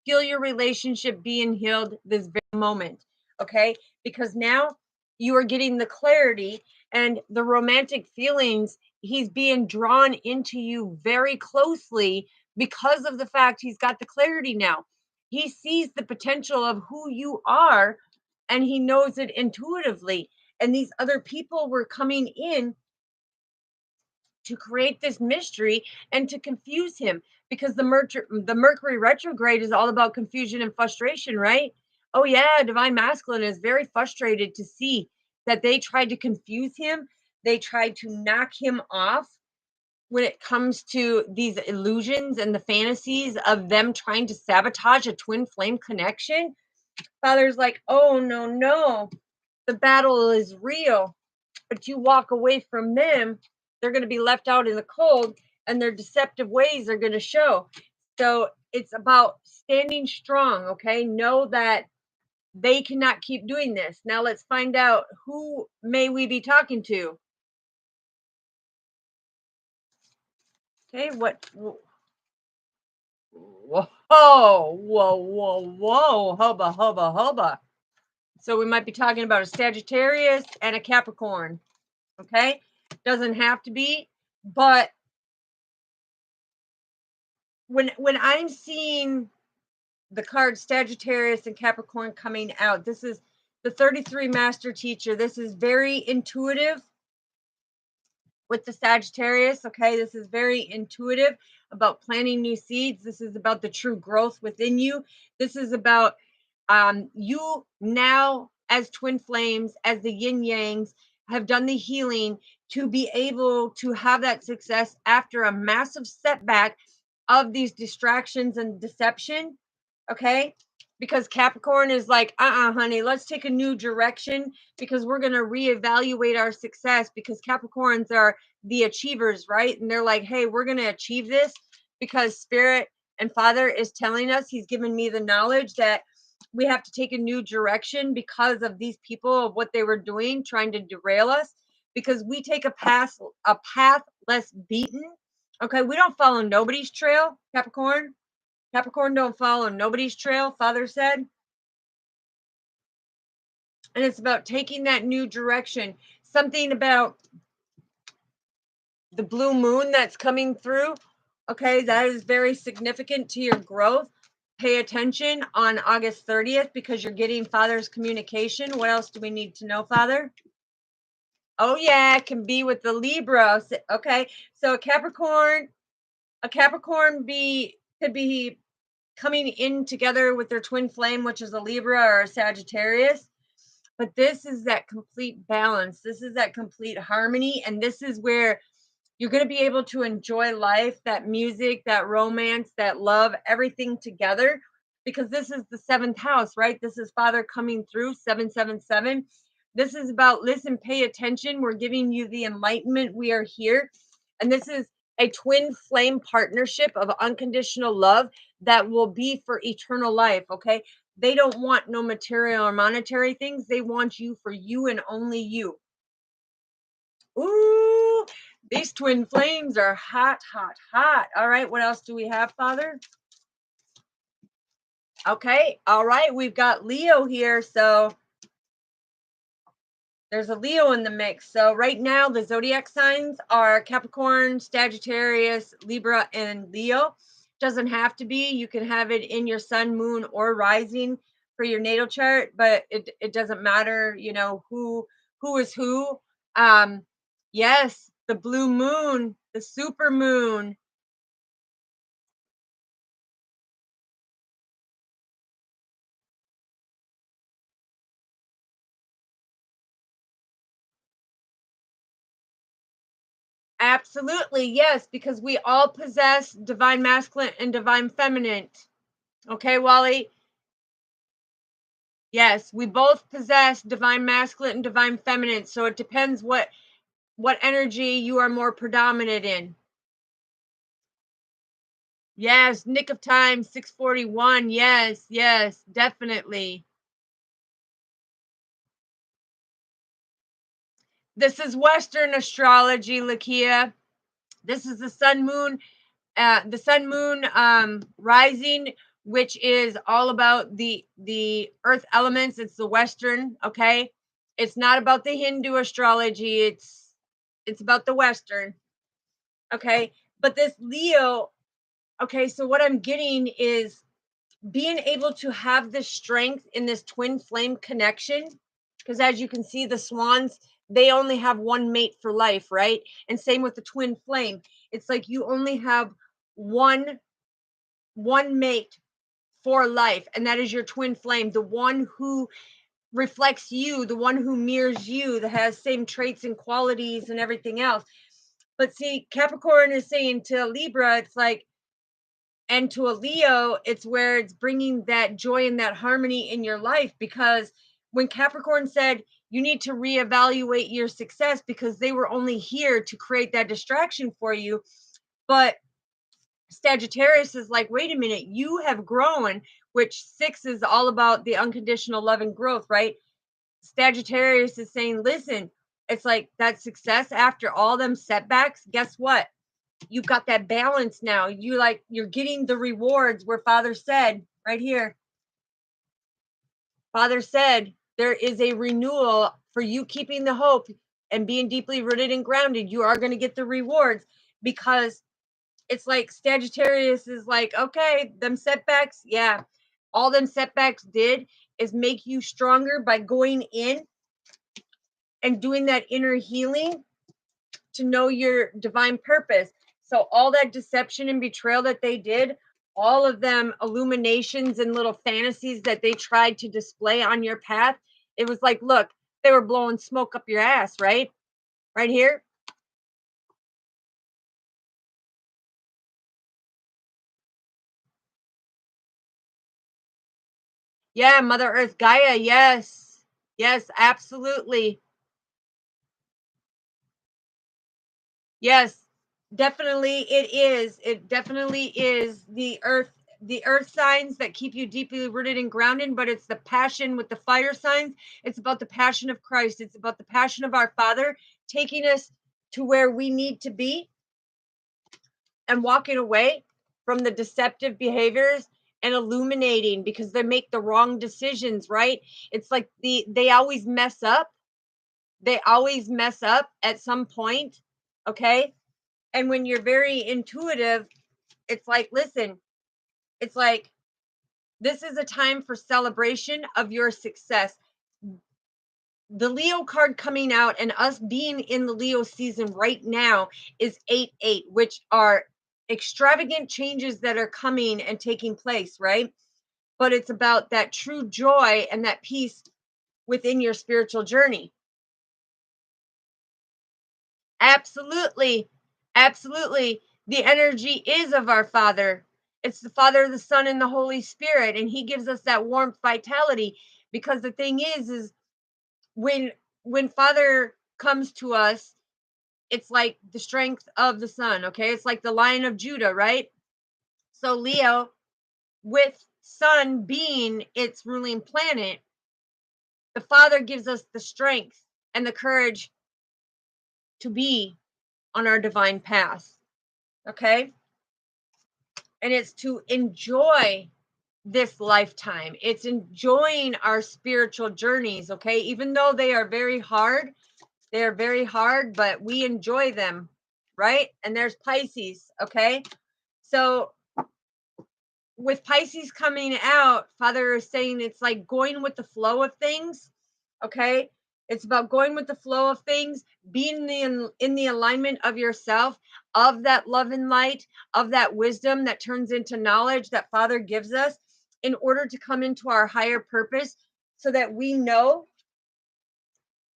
Feel your relationship being healed this very moment. Okay, because now you are getting the clarity and the romantic feelings. He's being drawn into you very closely because of the fact he's got the clarity now. He sees the potential of who you are and he knows it intuitively. And these other people were coming in to create this mystery and to confuse him because the Mercury retrograde is all about confusion and frustration, right? Oh yeah, divine masculine is very frustrated to see that they tried to confuse him. They tried to knock him off when it comes to these illusions and the fantasies of them trying to sabotage a twin flame connection. Father's like, oh no, no, the battle is real, but you walk away from them, they're going to be left out in the cold and their deceptive ways are going to show. So it's about standing strong. Okay. Know that they cannot keep doing this. Now let's find out, who may we be talking to? Okay. Whoa, whoa. Hubba. So we might be talking about a Sagittarius and a Capricorn. Okay. Doesn't have to be, but when I'm seeing the card Sagittarius and Capricorn coming out, this is the 33 master teacher. This is very intuitive with the Sagittarius. Okay, this is very intuitive about planting new seeds. This is about the true growth within you. This is about you now as twin flames, as the yin yangs, have done the healing to be able to have that success after a massive setback of these distractions and deception. Okay, because Capricorn is like, honey, let's take a new direction because we're going to reevaluate our success, because Capricorns are the achievers, right? And they're like, hey, we're going to achieve this because Spirit and Father is telling us, he's given me the knowledge that we have to take a new direction because of these people, of what they were doing, trying to derail us, because we take a path less beaten. Okay, we don't follow nobody's trail, Capricorn. Capricorn don't follow nobody's trail, Father said. And it's about taking that new direction. Something about the blue moon that's coming through. Okay, that is very significant to your growth. Pay attention on August 30th because you're getting Father's communication. What else do we need to know, Father? Oh yeah, it can be with the Libra. Okay, so a Capricorn could be coming in together with their twin flame, which is a Libra or a Sagittarius. But this is that complete balance. This is that complete harmony. And this is where you're going to be able to enjoy life, that music, that romance, that love, everything together. Because this is the seventh house, right? This is Father coming through, 777. This is about, listen, pay attention. We're giving you the enlightenment. We are here. And this is a twin flame partnership of unconditional love that will be for eternal life. Okay. They don't want no material or monetary things. They want you for you and only you. Ooh, these twin flames are hot, hot, hot. All right. What else do we have, Father? Okay. All right. We've got Leo here. So there's a Leo in the mix. So right now the zodiac signs are Capricorn, Sagittarius, Libra, and Leo. Doesn't have to be. You can have it in your sun, moon, or rising for your natal chart, but it doesn't matter, who is who. Yes, the blue moon, the super moon. Absolutely, yes, because we all possess divine masculine and divine feminine. Okay, Wally? Yes, we both possess divine masculine and divine feminine. So it depends what energy you are more predominant in. Yes, nick of time, 641. Yes, yes, definitely. This is Western astrology, Lakia. This is the sun moon rising, which is all about the earth elements. It's the Western, okay? It's not about the Hindu astrology. It's about the Western, okay? But this Leo, okay, so what I'm getting is being able to have this strength in this twin flame connection, because as you can see, the swans, they only have one mate for life, right? And same with the twin flame. It's like you only have one mate for life, and that is your twin flame, the one who reflects you, the one who mirrors you, that has same traits and qualities and everything else. But see, Capricorn is saying to Libra, it's like, and to a Leo, it's where it's bringing that joy and that harmony in your life. Because when Capricorn said you need to reevaluate your success because they were only here to create that distraction for you, but Sagittarius is like, wait a minute, you have grown, which 6 is all about the unconditional love and growth, right? Sagittarius is saying, listen, it's like that success after all them setbacks, guess what? You've got that balance now. You're getting the rewards where Father said right here. Father said there is a renewal for you keeping the hope and being deeply rooted and grounded. You are going to get the rewards, because it's like Sagittarius is like, okay, them setbacks, yeah. All them setbacks did is make you stronger by going in and doing that inner healing to know your divine purpose. So all that deception and betrayal that they did, all of them illuminations and little fantasies that they tried to display on your path, it was like, look, they were blowing smoke up your ass, right? Right here. Yeah, Mother Earth Gaia, yes. Yes, absolutely. Yes, definitely it is. It definitely is the earth signs that keep you deeply rooted and grounded, but it's the passion with the fire signs. It's about the passion of Christ. It's about the passion of our Father taking us to where we need to be and walking away from the deceptive behaviors and illuminating, because they make the wrong decisions, right? It's like they always mess up. They always mess up at some point, okay? And when you're very intuitive, it's like, listen, it's like, this is a time for celebration of your success. The Leo card coming out and us being in the Leo season right now is 8-8, which are extravagant changes that are coming and taking place, right? But it's about that true joy and that peace within your spiritual journey. Absolutely. Absolutely. The energy is of our Father. It's the Father, the Son, and the Holy Spirit. And He gives us that warmth, vitality. Because the thing is when Father comes to us, it's like the strength of the sun. Okay. It's like the Lion of Judah, right? So Leo, with Sun being its ruling planet, the Father gives us the strength and the courage to be on our divine path. Okay. And it's to enjoy this lifetime. It's enjoying our spiritual journeys, okay? Even though they are very hard, but we enjoy them, right? And there's Pisces, okay? So with Pisces coming out, Father is saying it's like going with the flow of things, okay? It's about going with the flow of things, being in the alignment of yourself, of that love and light, of that wisdom that turns into knowledge that Father gives us in order to come into our higher purpose so that we know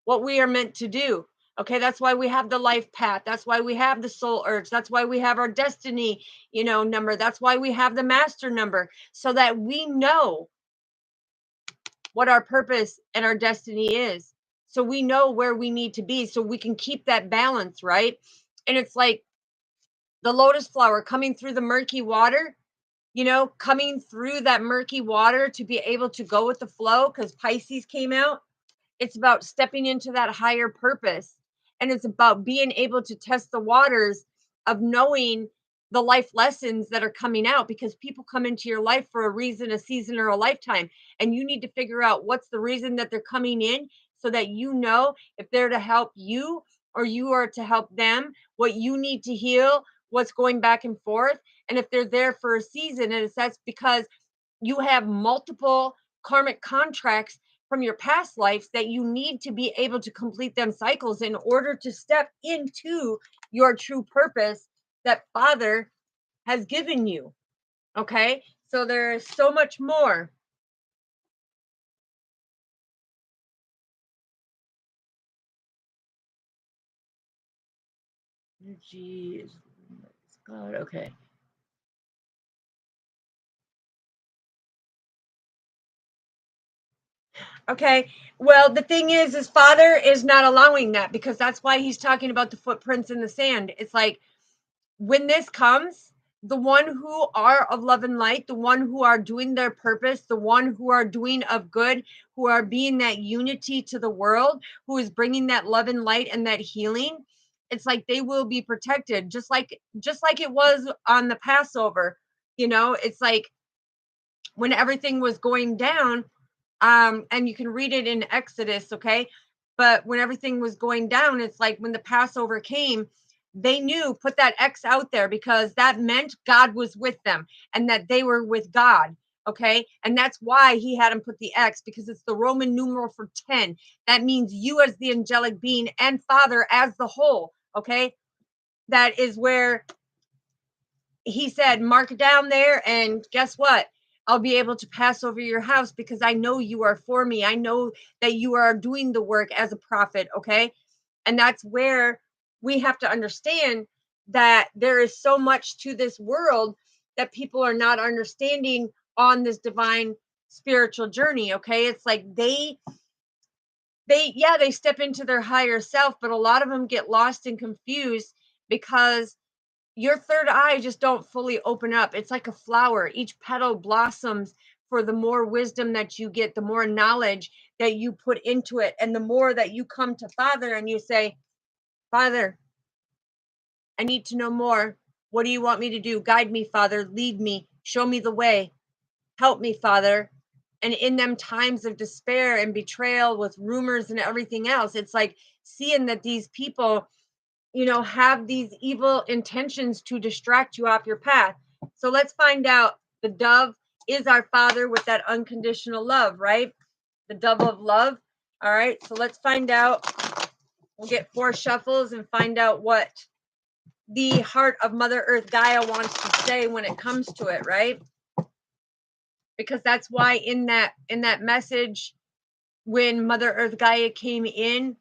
what we are meant to do. Okay, that's why we have the life path. That's why we have the soul urge. That's why we have our destiny, number. That's why we have the master number, so that we know what our purpose and our destiny is. So we know where we need to be so we can keep that balance, right? And it's like the lotus flower coming through the murky water, coming through that murky water to be able to go with the flow because Pisces came out. It's about stepping into that higher purpose. And it's about being able to test the waters of knowing the life lessons that are coming out, because people come into your life for a reason, a season, or a lifetime. And you need to figure out what's the reason that they're coming in so that you know if they're to help you or you are to help them, what you need to heal, what's going back and forth. And if they're there for a season, and that's because you have multiple karmic contracts from your past lives that you need to be able to complete them cycles in order to step into your true purpose that Father has given you. Okay, so there is so much more. Energy is God. Okay. Okay. Well, the thing is Father is not allowing that, because that's why he's talking about the footprints in the sand. It's like, when this comes, the one who are of love and light, the one who are doing their purpose, the one who are doing of good, who are being that unity to the world, who is bringing that love and light and that healing, it's like they will be protected, just like it was on the Passover. It's like when everything was going down, and you can read it in Exodus, okay? But when everything was going down, it's like when the Passover came, they knew, put that X out there, because that meant God was with them and that they were with God, okay? And that's why he had them put the X, because it's the Roman numeral for 10. That means you as the angelic being and Father as the whole, okay? That is where he said, mark it down there, and guess what? I'll be able to pass over your house because I know you are for me. I know that you are doing the work as a prophet, okay? And that's where we have to understand that there is so much to this world that people are not understanding on this divine spiritual journey, okay? It's like they step into their higher self, but a lot of them get lost and confused because your third eye just don't fully open up. It's like a flower. Each petal blossoms for the more wisdom that you get, the more knowledge that you put into it, and the more that you come to Father and you say, Father, I need to know more. What do you want me to do? Guide me, Father. Lead me. Show me the way. Help me, Father. And in them times of despair and betrayal with rumors and everything else, it's like seeing that these people have these evil intentions to distract you off your path. So let's find out. The dove is our Father with that unconditional love, right? The dove of love. All right. So let's find out. We'll get 4 shuffles and find out what the heart of Mother Earth Gaia wants to say when it comes to it, right? Because that's why in that message, when Mother Earth Gaia came in,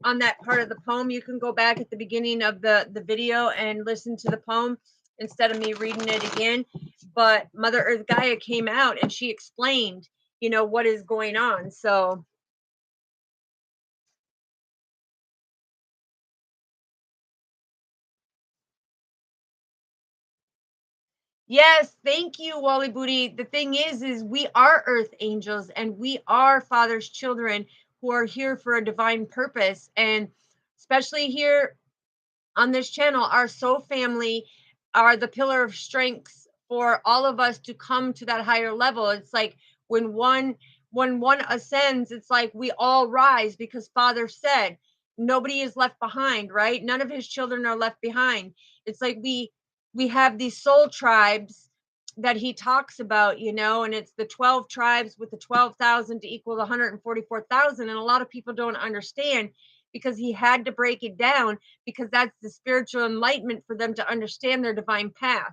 on that part of the poem, you can go back at the beginning of the video and listen to the poem instead of me reading it again. But Mother Earth Gaia came out and she explained, what is going on. So yes, thank you, Wally Booty. The thing is we are earth angels and we are Father's children who are here for a divine purpose. And especially here on this channel, our soul family are the pillar of strength for all of us to come to that higher level. It's like when one ascends, it's like we all rise, because Father said nobody is left behind, right? None of his children are left behind. It's like we have these soul tribes that he talks about, and it's the 12 tribes with the 12,000 to equal the 144,000. And a lot of people don't understand because he had to break it down, because that's the spiritual enlightenment for them to understand their divine path.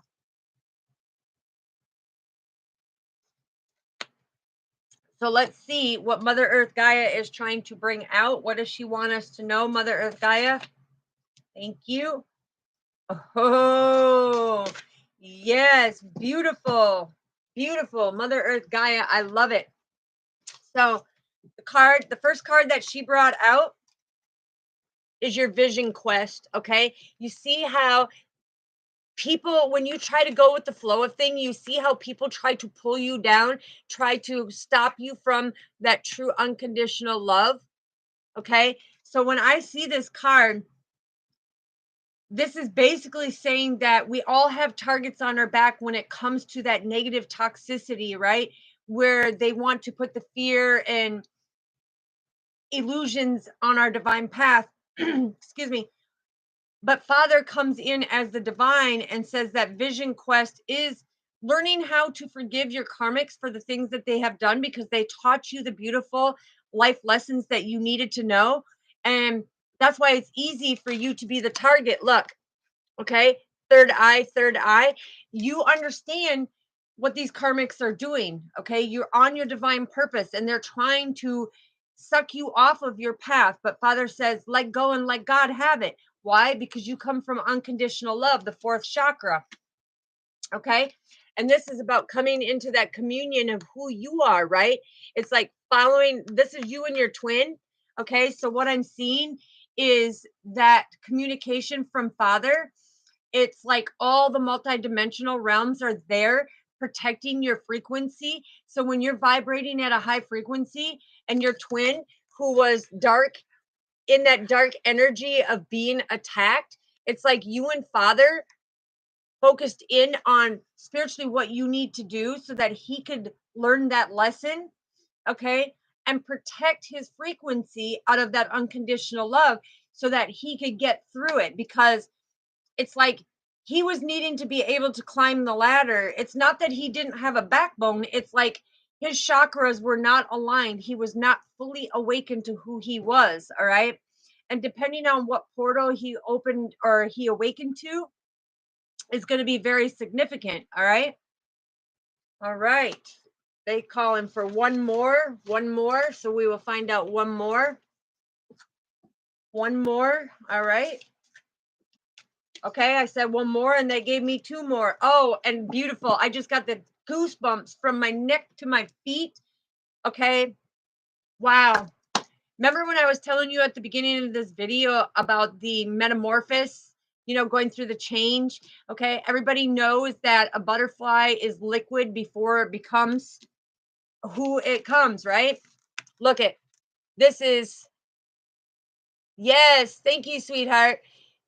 So let's see what Mother Earth Gaia is trying to bring out. What does she want us to know, Mother Earth Gaia? Thank you. Oh, yes, beautiful, beautiful. Mother Earth Gaia, I love it. So the first card that she brought out is your vision quest. Okay, you see how people, when you try to go with the flow of thing, you see how people try to pull you down, try to stop you from that true unconditional love. Okay, so when I see this card, this is basically saying that we all have targets on our back when it comes to that negative toxicity, right? Where they want to put the fear and illusions on our divine path. Excuse me. But Father comes in as the divine and says that vision quest is learning how to forgive your karmics for the things that they have done, because they taught you the beautiful life lessons that you needed to know. And that's why it's easy for you to be the target. Look, okay, third eye, third eye. You understand what these karmics are doing. Okay, you're on your divine purpose and they're trying to suck you off of your path. But Father says, let go and let God have it. Why? Because you come from unconditional love, the fourth chakra. Okay, and this is about coming into that communion of who you are, right? It's like following, this is you and your twin. Okay, so what I'm seeing is that communication from Father. It's like all the multidimensional realms are there protecting your frequency. So when you're vibrating at a high frequency and your twin, who was dark, in that dark energy of being attacked, it's like you and Father focused in on spiritually what you need to do so that he could learn that lesson, okay, and protect his frequency out of that unconditional love so that he could get through it. Because it's like he was needing to be able to climb the ladder. It's not that he didn't have a backbone. It's like his chakras were not aligned. He was not fully awakened to who he was. All right. And depending on what portal he opened or he awakened to, is going to be very significant. All right. All right. They call him for one more. So we will find out one more. One more. All right. Okay, I said one more and they gave me two more. Oh, and beautiful. I just got the goosebumps from my neck to my feet. Okay. Wow. Remember when I was telling you at the beginning of this video about the metamorphosis, going through the change? Okay. Everybody knows that a butterfly is liquid before it becomes who it comes, right? Look at this is, yes, thank you, sweetheart.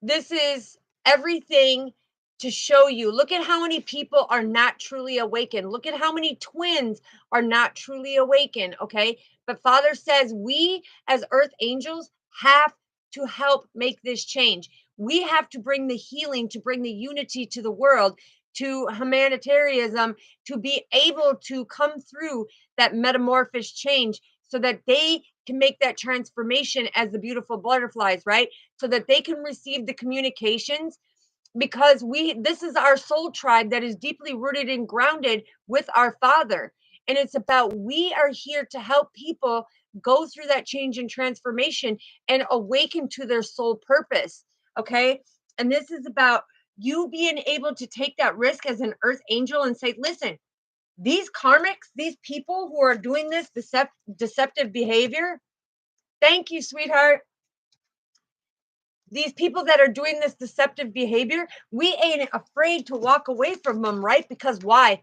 This is everything to show you. Look at how many people are not truly awakened. Look at how many twins are not truly awakened. Okay. But Father says we as earth angels have to help make this change. We have to bring the healing, to bring the unity to the world, to humanitarianism, to be able to come through that metamorphosis change so that they can make that transformation as the beautiful butterflies, right? So that they can receive the communications, because this is our soul tribe that is deeply rooted and grounded with our Father. And it's about, we are here to help people go through that change and transformation and awaken to their soul purpose. Okay. And this is about you being able to take that risk as an earth angel and say, listen, these karmics, these people who are doing this deceptive behavior, thank you, sweetheart. These people that are doing this deceptive behavior, we ain't afraid to walk away from them, right? Because why?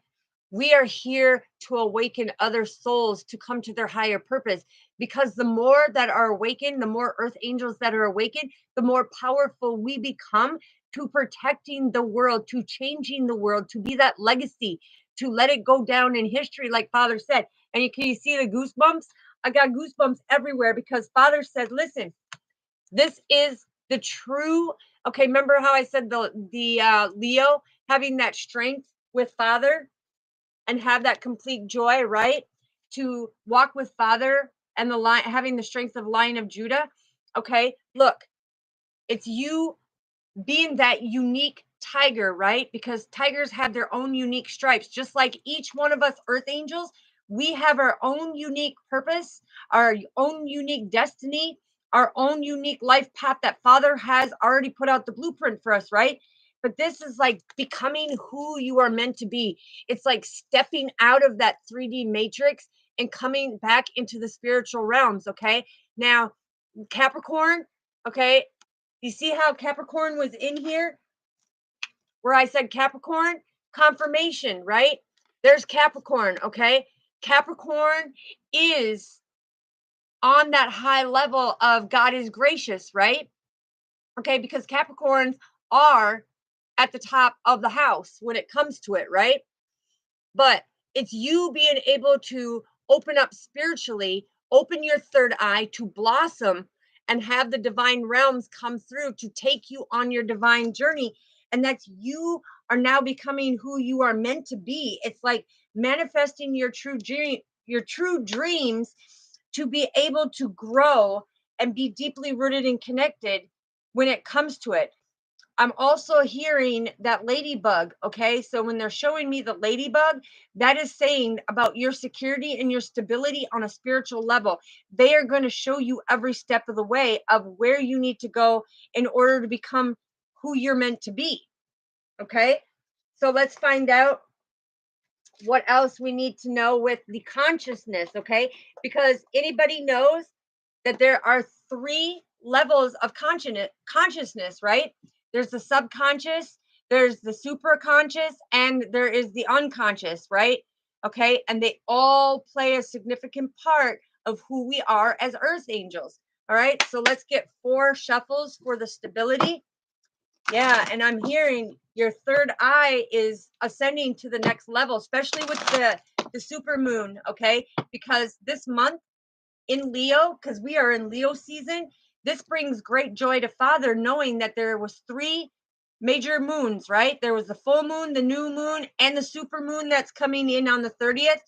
We are here to awaken other souls to come to their higher purpose. Because the more that are awakened, the more earth angels that are awakened, the more powerful we become to protecting the world, to changing the world, to be that legacy, to let it go down in history, like Father said. And can you see the goosebumps? I got goosebumps everywhere because Father said, listen, this is the true. Okay, remember how I said the Leo having that strength with Father? and have that complete joy, right? To walk with Father and the line, having the strength of Lion of Judah. Okay, look, it's you being that unique tiger, right? Because tigers have their own unique stripes, just like each one of us earth angels. We have our own unique purpose, our own unique destiny, our own unique life path that Father has already put out the blueprint for us, right? But this is like becoming who you are meant to be. It's like stepping out of that 3D matrix and coming back into the spiritual realms, okay? Now, Capricorn, okay, you see how Capricorn was in here where I said Capricorn? Confirmation, right? There's Capricorn, okay? Capricorn is on that high level of God is gracious, right? Okay, because Capricorns are at the top of the house when it comes to it, right? But it's you being able to open up spiritually, open your third eye to blossom and have the divine realms come through to take you on your divine journey. And that's you are now becoming who you are meant to be. It's like manifesting your true dreams to be able to grow and be deeply rooted and connected when it comes to it. I'm also hearing that ladybug. Okay. So when they're showing me the ladybug, that is saying about your security and your stability on a spiritual level. They are going to show you every step of the way of where you need to go in order to become who you're meant to be. Okay. So let's find out what else we need to know with the consciousness. Okay. Because anybody knows that there are three levels of consciousness, right? There's the subconscious, there's the superconscious, and there is the unconscious, right? Okay, and they all play a significant part of who we are as earth angels. All right, so let's get 4 shuffles for the stability. Yeah, and I'm hearing your third eye is ascending to the next level, especially with the super moon, okay? Because this month in Leo, because we are in Leo season, this brings great joy to Father, knowing that there was 3 major moons, right? There was the full moon, the new moon, and the super moon that's coming in on the 30th.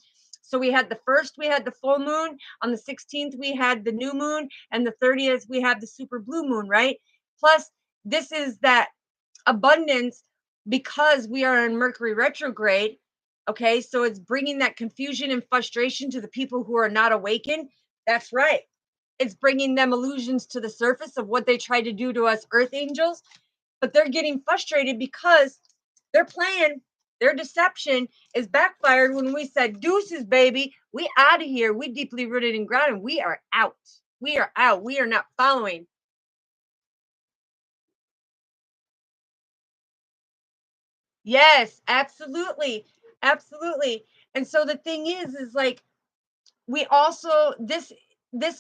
So we had the first, we had the full moon. On the 16th, we had the new moon, and the 30th, we have the super blue moon, right? Plus, this is that abundance because we are in Mercury retrograde. Okay, so it's bringing that confusion and frustration to the people who are not awakened. That's right. It's bringing them illusions to the surface of what they try to do to us earth angels, but they're getting frustrated because their plan, their deception is backfired when we said, deuces, baby, we out of here. We deeply rooted and grounded. We are out. We are out. We are not following. Yes, absolutely. Absolutely. And so the thing is like we also this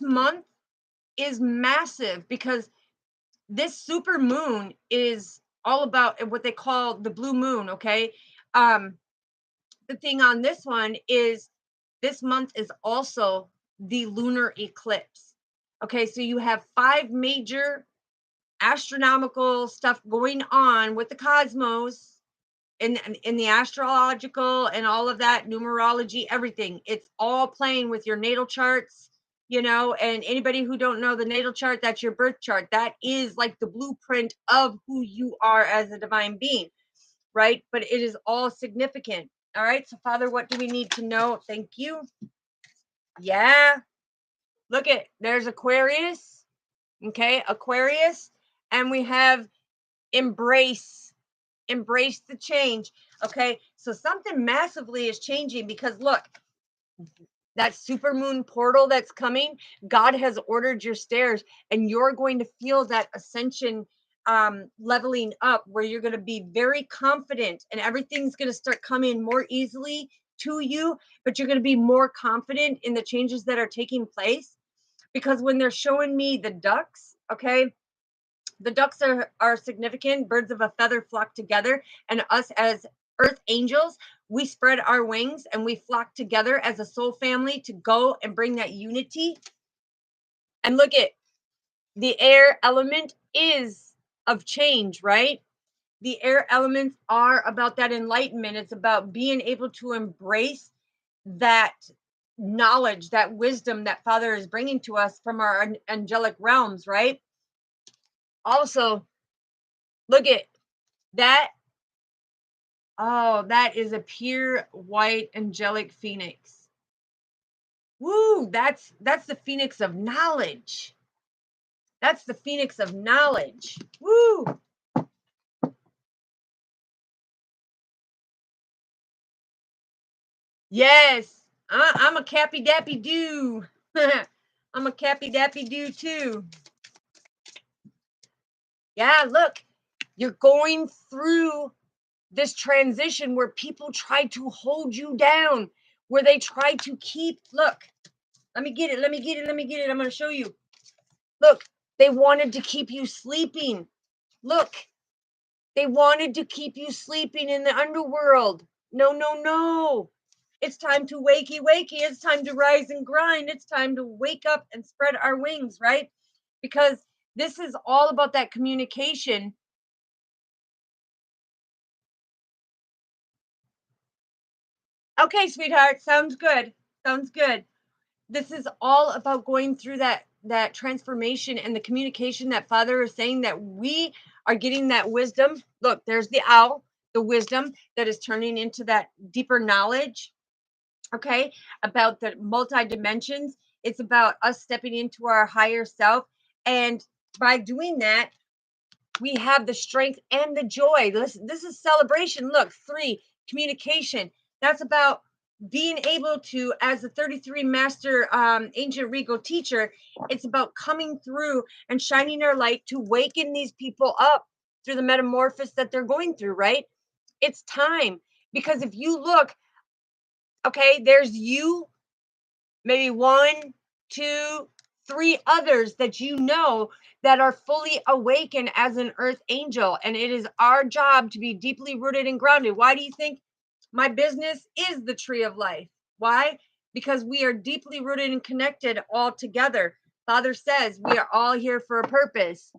month is massive because this super moon is all about what they call the blue moon, okay? Um the thing on this one is this month is also the lunar eclipse. Okay, so you have 5 major astronomical stuff going on with the cosmos in the astrological and all of that numerology, everything. It's all playing with your natal charts, and anybody who don't know the natal chart, that's your birth chart. That is like the blueprint of who you are as a divine being, right? But it is all significant. All right, so Father, what do we need to know? Thank you. Yeah, look at, there's Aquarius. Okay, Aquarius, and we have embrace the change. Okay, so something massively is changing because look, that super moon portal that's coming, God has ordered your stairs, and you're going to feel that ascension, leveling up, where you're going to be very confident and everything's going to start coming more easily to you, but you're going to be more confident in the changes that are taking place. Because when they're showing me the ducks, okay, the ducks are significant. Birds of a feather flock together, and us as earth angels, we spread our wings and we flock together as a soul family to go and bring that unity. And look at, the air element is of change, right? The air elements are about that enlightenment. It's about being able to embrace that knowledge, that wisdom that Father is bringing to us from our angelic realms, right? Also, look at that. Oh, that is a pure white angelic phoenix. Woo, that's the phoenix of knowledge. That's the phoenix of knowledge. Woo. Yes, I'm a cappy dappy do. I'm a cappy dappy do too. Yeah, look, you're going through this transition where people try to hold you down, where they try to keep, look, let me get it, let me get it, let me get it. I'm going to show you. Look, they wanted to keep you sleeping. Look, they wanted to keep you sleeping in the underworld. No, no, no. It's time to wakey, wakey. It's time to rise and grind. It's time to wake up and spread our wings, right? Because this is all about that communication. Okay, sweetheart, sounds good. Sounds good. This is all about going through that transformation and the communication that Father is saying that we are getting that wisdom. Look, there's the owl, the wisdom that is turning into that deeper knowledge, okay, about the multi dimensions. It's about us stepping into our higher self. And by doing that, we have the strength and the joy. This is celebration. Look, 3, communication. That's about being able to, as a 33 master ancient regal teacher, it's about coming through and shining our light to waken these people up through the metamorphosis that they're going through, right? It's time. Because if you look, okay, there's you, maybe 1, 2, 3 others that you know that are fully awakened as an earth angel. And it is our job to be deeply rooted and grounded. Why do you think my business is the tree of life? Why? Because we are deeply rooted and connected all together. Father says we are all here for a purpose.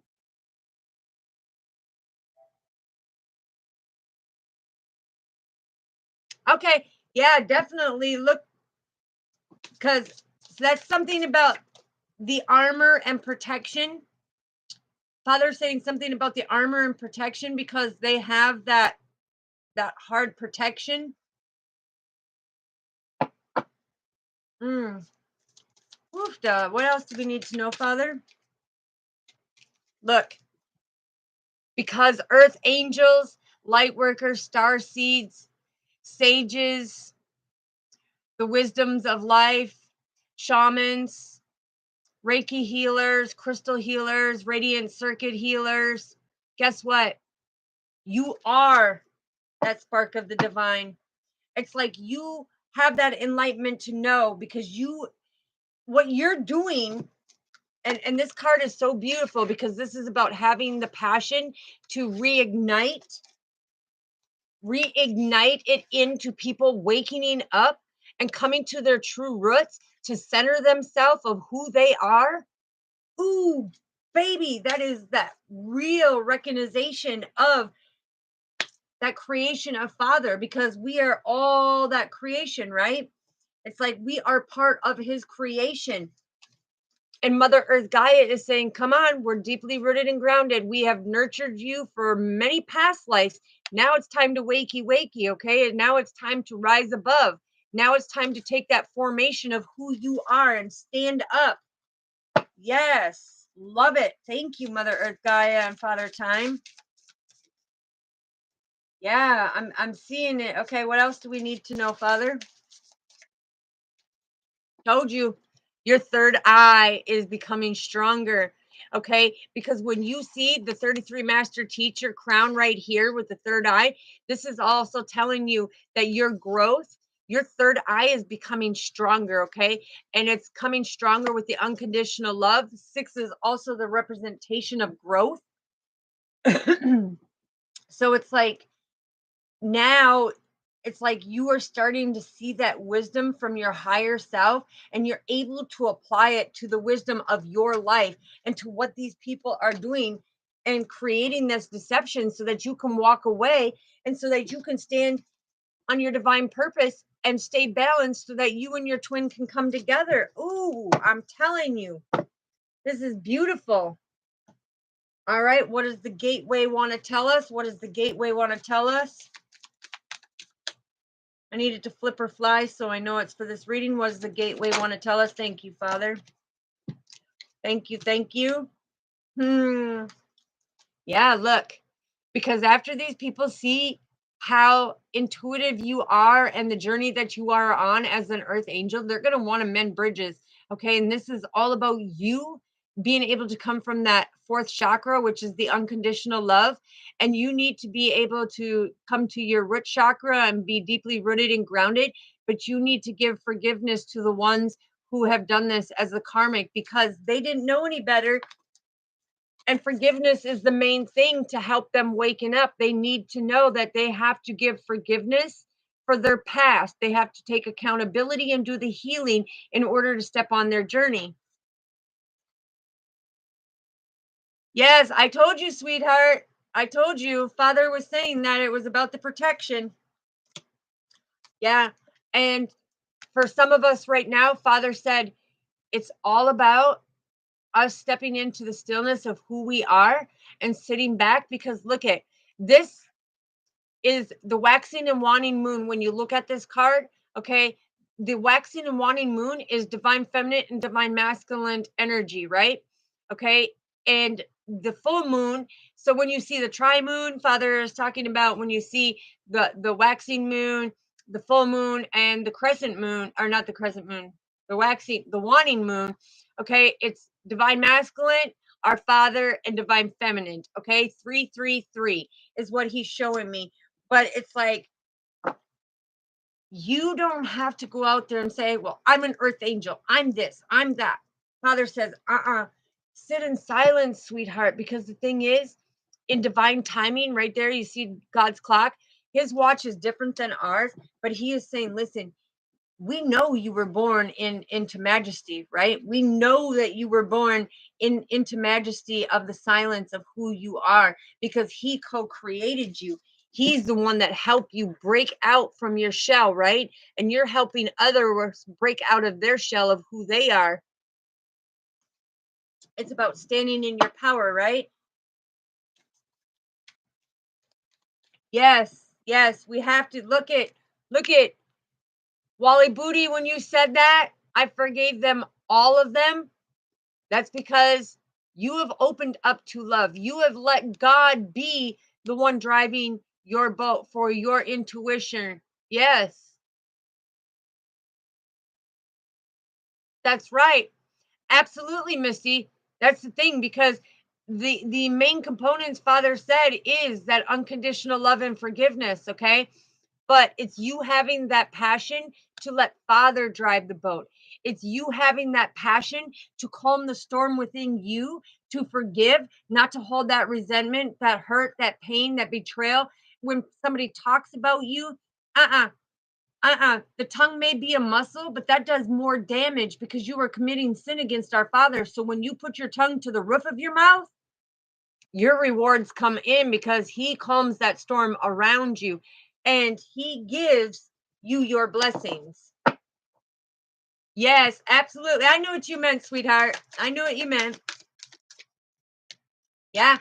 Okay, yeah, definitely look, because that's something about the armor and protection. Father's saying something about the armor and protection because they have that hard protection. Mm. Woofda. What else do we need to know, Father? Look, because earth angels, light workers, star seeds, sages, the wisdoms of life, shamans, Reiki healers, crystal healers, radiant circuit healers. Guess what? You are that spark of the divine. It's like you have that enlightenment to know because what you're doing, and this card is so beautiful because this is about having the passion to reignite it into people waking up and coming to their true roots to center themselves of who they are. Ooh, baby, that is that real recognition of that creation of Father, because we are all that creation, right? It's like we are part of his creation. And Mother Earth Gaia is saying, come on, we're deeply rooted and grounded. We have nurtured you for many past lives. Now it's time to wakey, wakey, okay? And now it's time to rise above. Now it's time to take that formation of who you are and stand up. Yes, love it. Thank you, Mother Earth Gaia and Father Time. Yeah, I'm seeing it. Okay, what else do we need to know, Father? Told you, your third eye is becoming stronger. Okay, because when you see the 33 master teacher crown right here with the third eye, this is also telling you that your growth, your third eye is becoming stronger. Okay, and it's coming stronger with the unconditional love. 6 is also the representation of growth. So it's like now it's like you are starting to see that wisdom from your higher self, and you're able to apply it to the wisdom of your life and to what these people are doing. and creating this deception so that you can walk away and so that you can stand on your divine purpose and stay balanced so that you and your twin can come together. Ooh, I'm telling you, this is beautiful. All right, what does the gateway want to tell us? What does the gateway want to tell us? I needed to flip or fly, so I know it's for this reading. What does the gateway want to tell us? Thank you, Father. Thank you, thank you. Yeah, look, because after these people see how intuitive you are and the journey that you are on as an earth angel, they're going to want to mend bridges. Okay. And this is all about you being able to come from that fourth chakra, which is the unconditional love. And you need to be able to come to your root chakra and be deeply rooted and grounded. But you need to give forgiveness to the ones who have done this as a karmic because they didn't know any better. And forgiveness is the main thing to help them waken up. They need to know that they have to give forgiveness for their past. They have to take accountability and do the healing in order to step on their journey. Yes, I told you, sweetheart. I told you. Father was saying that it was about the protection. Yeah. And for some of us right now, Father said it's all about us stepping into the stillness of who we are and sitting back because look at this is the waxing and waning moon. When you look at this card, okay, the waxing and waning moon is divine feminine and divine masculine energy, right? Okay, and the full moon. So when you see the tri-moon, Father is talking about when you see the waxing moon, the full moon, and the crescent moon, or not the crescent moon, the waning moon. Okay, it's divine masculine, our Father, and divine feminine. Okay, 333 is what he's showing me. But it's like, you don't have to go out there and say, well, I'm an earth angel. I'm this, I'm that. Father says, sit in silence, sweetheart. Because the thing is, in divine timing, right there, you see God's clock. His watch is different than ours, but he is saying, listen, we know you were born into majesty, right? We know that you were born into majesty of the silence of who you are because he co-created you. He's the one that helped you break out from your shell, right? And you're helping others break out of their shell of who they are. It's about standing in your power, right? Yes, yes, we have to look at Wally Booty. When you said that, I forgave them, all of them. That's because you have opened up to love. You have let God be the one driving your boat for your intuition. Yes, that's right. Absolutely, Misty. That's the thing because the main components Father said is that unconditional love and forgiveness, okay? But it's you having that passion to let Father drive the boat. It's you having that passion to calm the storm within you, to forgive, not to hold that resentment, that hurt, that pain, that betrayal. When somebody talks about you, uh the tongue may be a muscle, but that does more damage because you are committing sin against our Father. So when you put your tongue to the roof of your mouth, your rewards come in because he calms that storm around you and he gives you your blessings. Yes, absolutely. I knew what you meant, sweetheart. I knew what you meant. Yeah.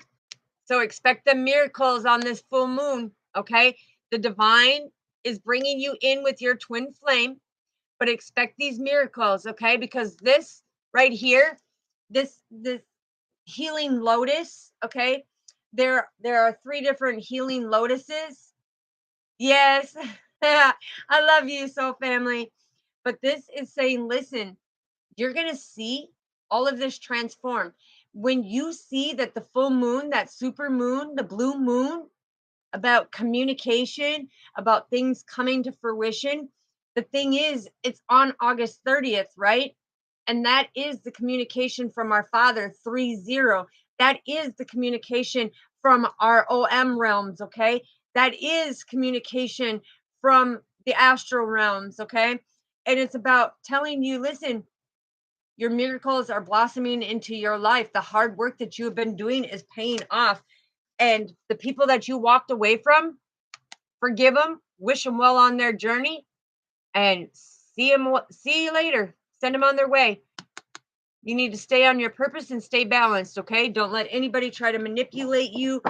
So expect the miracles on this full moon. Okay. The divine is bringing you in with your twin flame, but expect these miracles. Okay. Because this right here, this healing lotus. Okay. There are three different healing lotuses. Yes. I love you, soul family. But this is saying, listen, you're going to see all of this transform. When you see that the full moon, that super moon, the blue moon, about communication, about things coming to fruition, the thing is, it's on August 30th, right? And that is the communication from our Father, 3-0. That is the communication from our OM realms, okay? That is communication from the astral realms, okay? And it's about telling you, listen, Your miracles are blossoming into your life. The hard work that you have been doing is paying off. And the people that you walked away from, forgive them, wish them well on their journey, and see you later. Send them on their way. You need to stay on your purpose and stay balanced, okay? Don't let anybody try to manipulate you,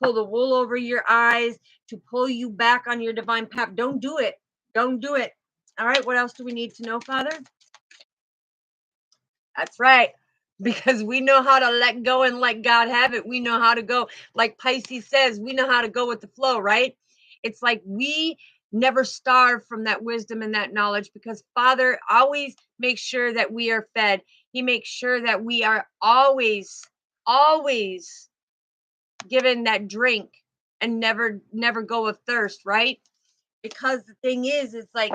pull the wool over your eyes, to pull you back on your divine path. Don't do it. Don't do it. All right, what else do we need to know, Father? That's right. Because we know how to let go and let God have it. We know how to go, like Pisces says, we know how to go with the flow, right? It's like we never starve from that wisdom and that knowledge, because Father always makes sure that we are fed. He makes sure that we are always given that drink and never go with thirst, right? Because the thing is, it's like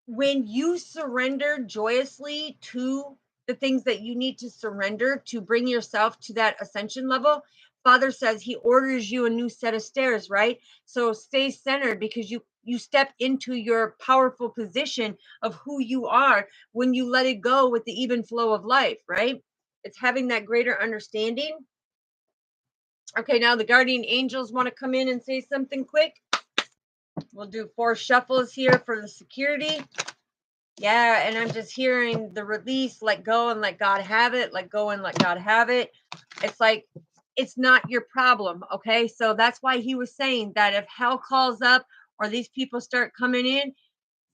when you surrender joyously to the things that you need to surrender to bring yourself to that ascension level, Father says he orders you a new set of stairs, right? So stay centered, because you step into your powerful position of who you are when you let it go with the even flow of life, right? It's having that greater understanding. Okay, now the guardian angels want to come in and say something quick. We'll do 4 shuffles here for the security. Yeah, and I'm just hearing the release, let go and let God have it, let go and let God have it. It's like, it's not your problem, okay? So that's why he was saying that if hell calls up or these people start coming in,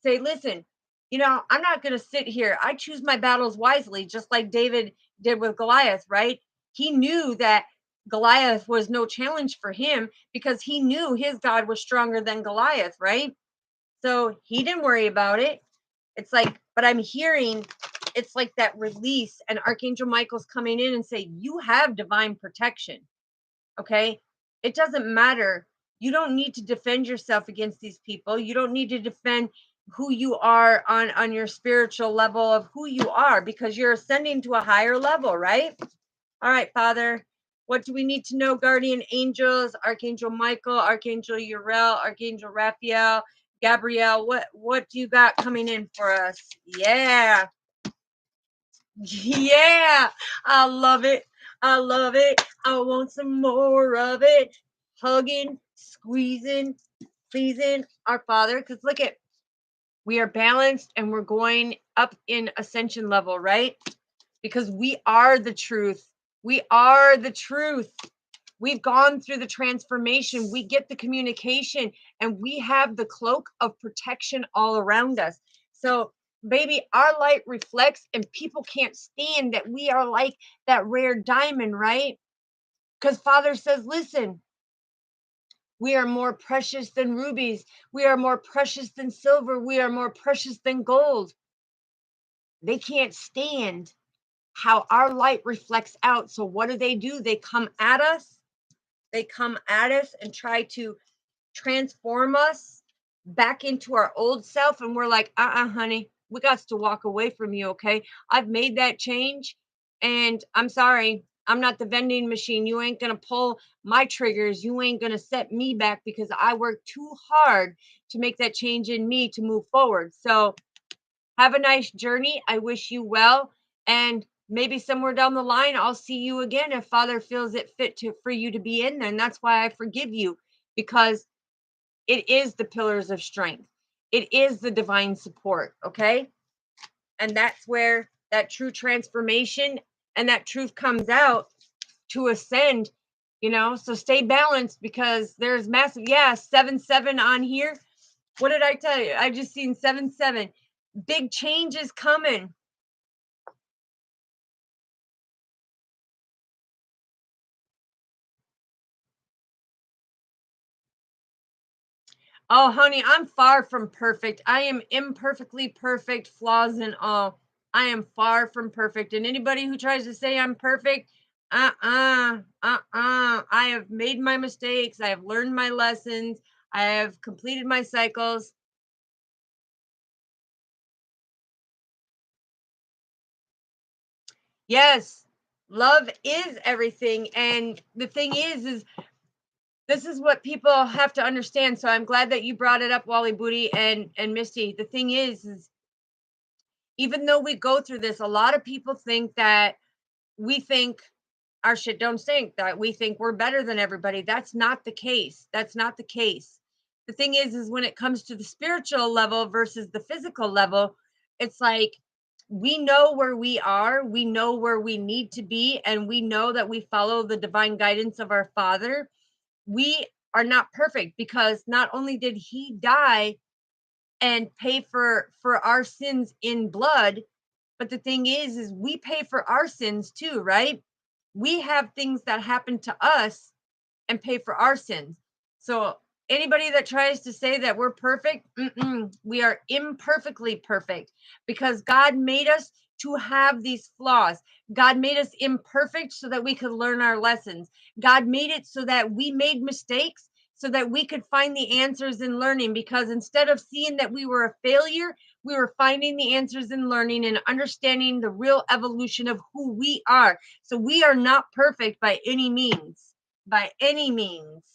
say, listen, I'm not going to sit here. I choose my battles wisely, just like David did with Goliath, right? He knew that Goliath was no challenge for him because he knew his God was stronger than Goliath, right? So he didn't worry about it. It's like, but I'm hearing it's like that release, and Archangel Michael's coming in and say, you have divine protection. Okay. It doesn't matter. You don't need to defend yourself against these people. You don't need to defend who you are on your spiritual level of who you are, because you're ascending to a higher level, right? All right, Father. What do we need to know? Guardian angels, Archangel Michael, Archangel Uriel, Archangel Raphael, Gabrielle, what do you got coming in for us? Yeah. Yeah. I love it. I love it. I want some more of it. Hugging, squeezing, pleasing our Father. Because look at, we are balanced and we're going up in ascension level, right? Because we are the truth. We are the truth. We've gone through the transformation. We get the communication, and we have the cloak of protection all around us. So, baby, our light reflects, and people can't stand that we are like that rare diamond, right? Because Father says, listen, we are more precious than rubies. We are more precious than silver. We are more precious than gold. They can't stand how our light reflects out. So, what do? They come at us. They come at us and try to transform us back into our old self. And we're like, honey, we got to walk away from you. Okay. I've made that change. And I'm sorry. I'm not the vending machine. You ain't going to pull my triggers. You ain't going to set me back, because I worked too hard to make that change in me to move forward. So have a nice journey. I wish you well. And maybe somewhere down the line, I'll see you again if Father feels it fit for you to be in there. And that's why I forgive you, because it is the pillars of strength. It is the divine support. Okay. And that's where that true transformation and that truth comes out to ascend, so stay balanced, because there's massive, 7-7 on here. What did I tell you? I just seen 7-7. Big changes coming. Oh, honey, I'm far from perfect. I am imperfectly perfect, flaws and all. I am far from perfect. And anybody who tries to say I'm perfect, I have made my mistakes. I have learned my lessons. I have completed my cycles. Yes, love is everything. And the thing is this is what people have to understand. So I'm glad that you brought it up, Wally Booty and Misty. The thing is Even though we go through this, a lot of people think that we think our shit don't stink, that we think we're better than everybody. That's not the case. That's not the case. The thing is when it comes to the spiritual level versus the physical level, it's like we know where we are, we know where we need to be, and we know that we follow the divine guidance of our Father. We are not perfect because not only did he die and pay for our sins in blood, but the thing is we pay for our sins too, right? We have things that happen to us and pay for our sins. So anybody that tries to say that we're perfect, we are imperfectly perfect because God made us to have these flaws. God made us imperfect so that we could learn our lessons. God made it so that we made mistakes so that we could find the answers in learning, because instead of seeing that we were a failure, we were finding the answers in learning and understanding the real evolution of who we are. So we are not perfect by any means. By any means.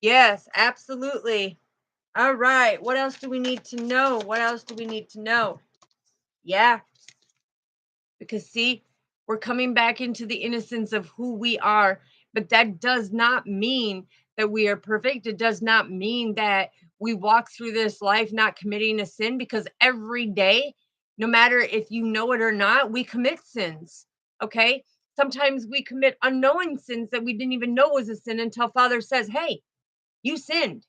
Yes, absolutely. All right. What else do we need to know? What else do we need to know? Yeah, because see, we're coming back into the innocence of who we are, but that does not mean that we are perfect. It does not mean that we walk through this life not committing a sin, because every day, no matter if you know it or not, we commit sins. Okay? Sometimes we commit unknowing sins that we didn't even know was a sin until Father says, "Hey, you sinned."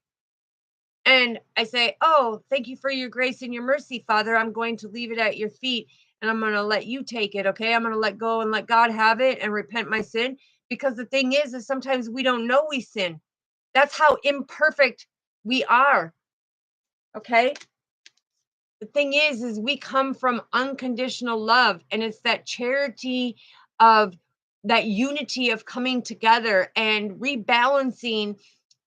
And I say, "Oh, thank you for your grace and your mercy, Father. I'm going to leave it at your feet and I'm going to let you take it. Okay. I'm going to let go and let God have it and repent my sin." Because the thing is sometimes we don't know we sin. That's how imperfect we are. Okay. The thing is we come from unconditional love, and it's that charity of that unity of coming together and rebalancing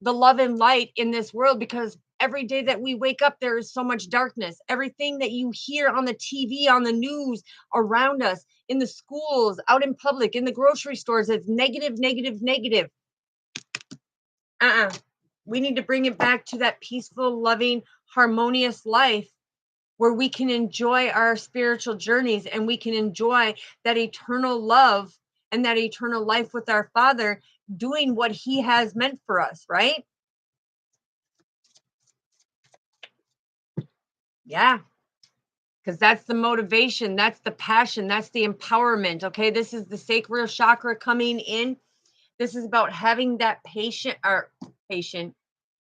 the love and light in this world, because every day that we wake up there is so much darkness. Everything that you hear on the TV, on the news, around us, in the schools, out in public, in the grocery stores, it's negative, negative, negative. We need to bring it back to that peaceful, loving, harmonious life where we can enjoy our spiritual journeys and we can enjoy that eternal love and that eternal life with our Father, doing what he has meant for us, right? Yeah, because that's the motivation, that's the passion, that's the empowerment. Okay, this is the sacral chakra coming in. This is about having that patient.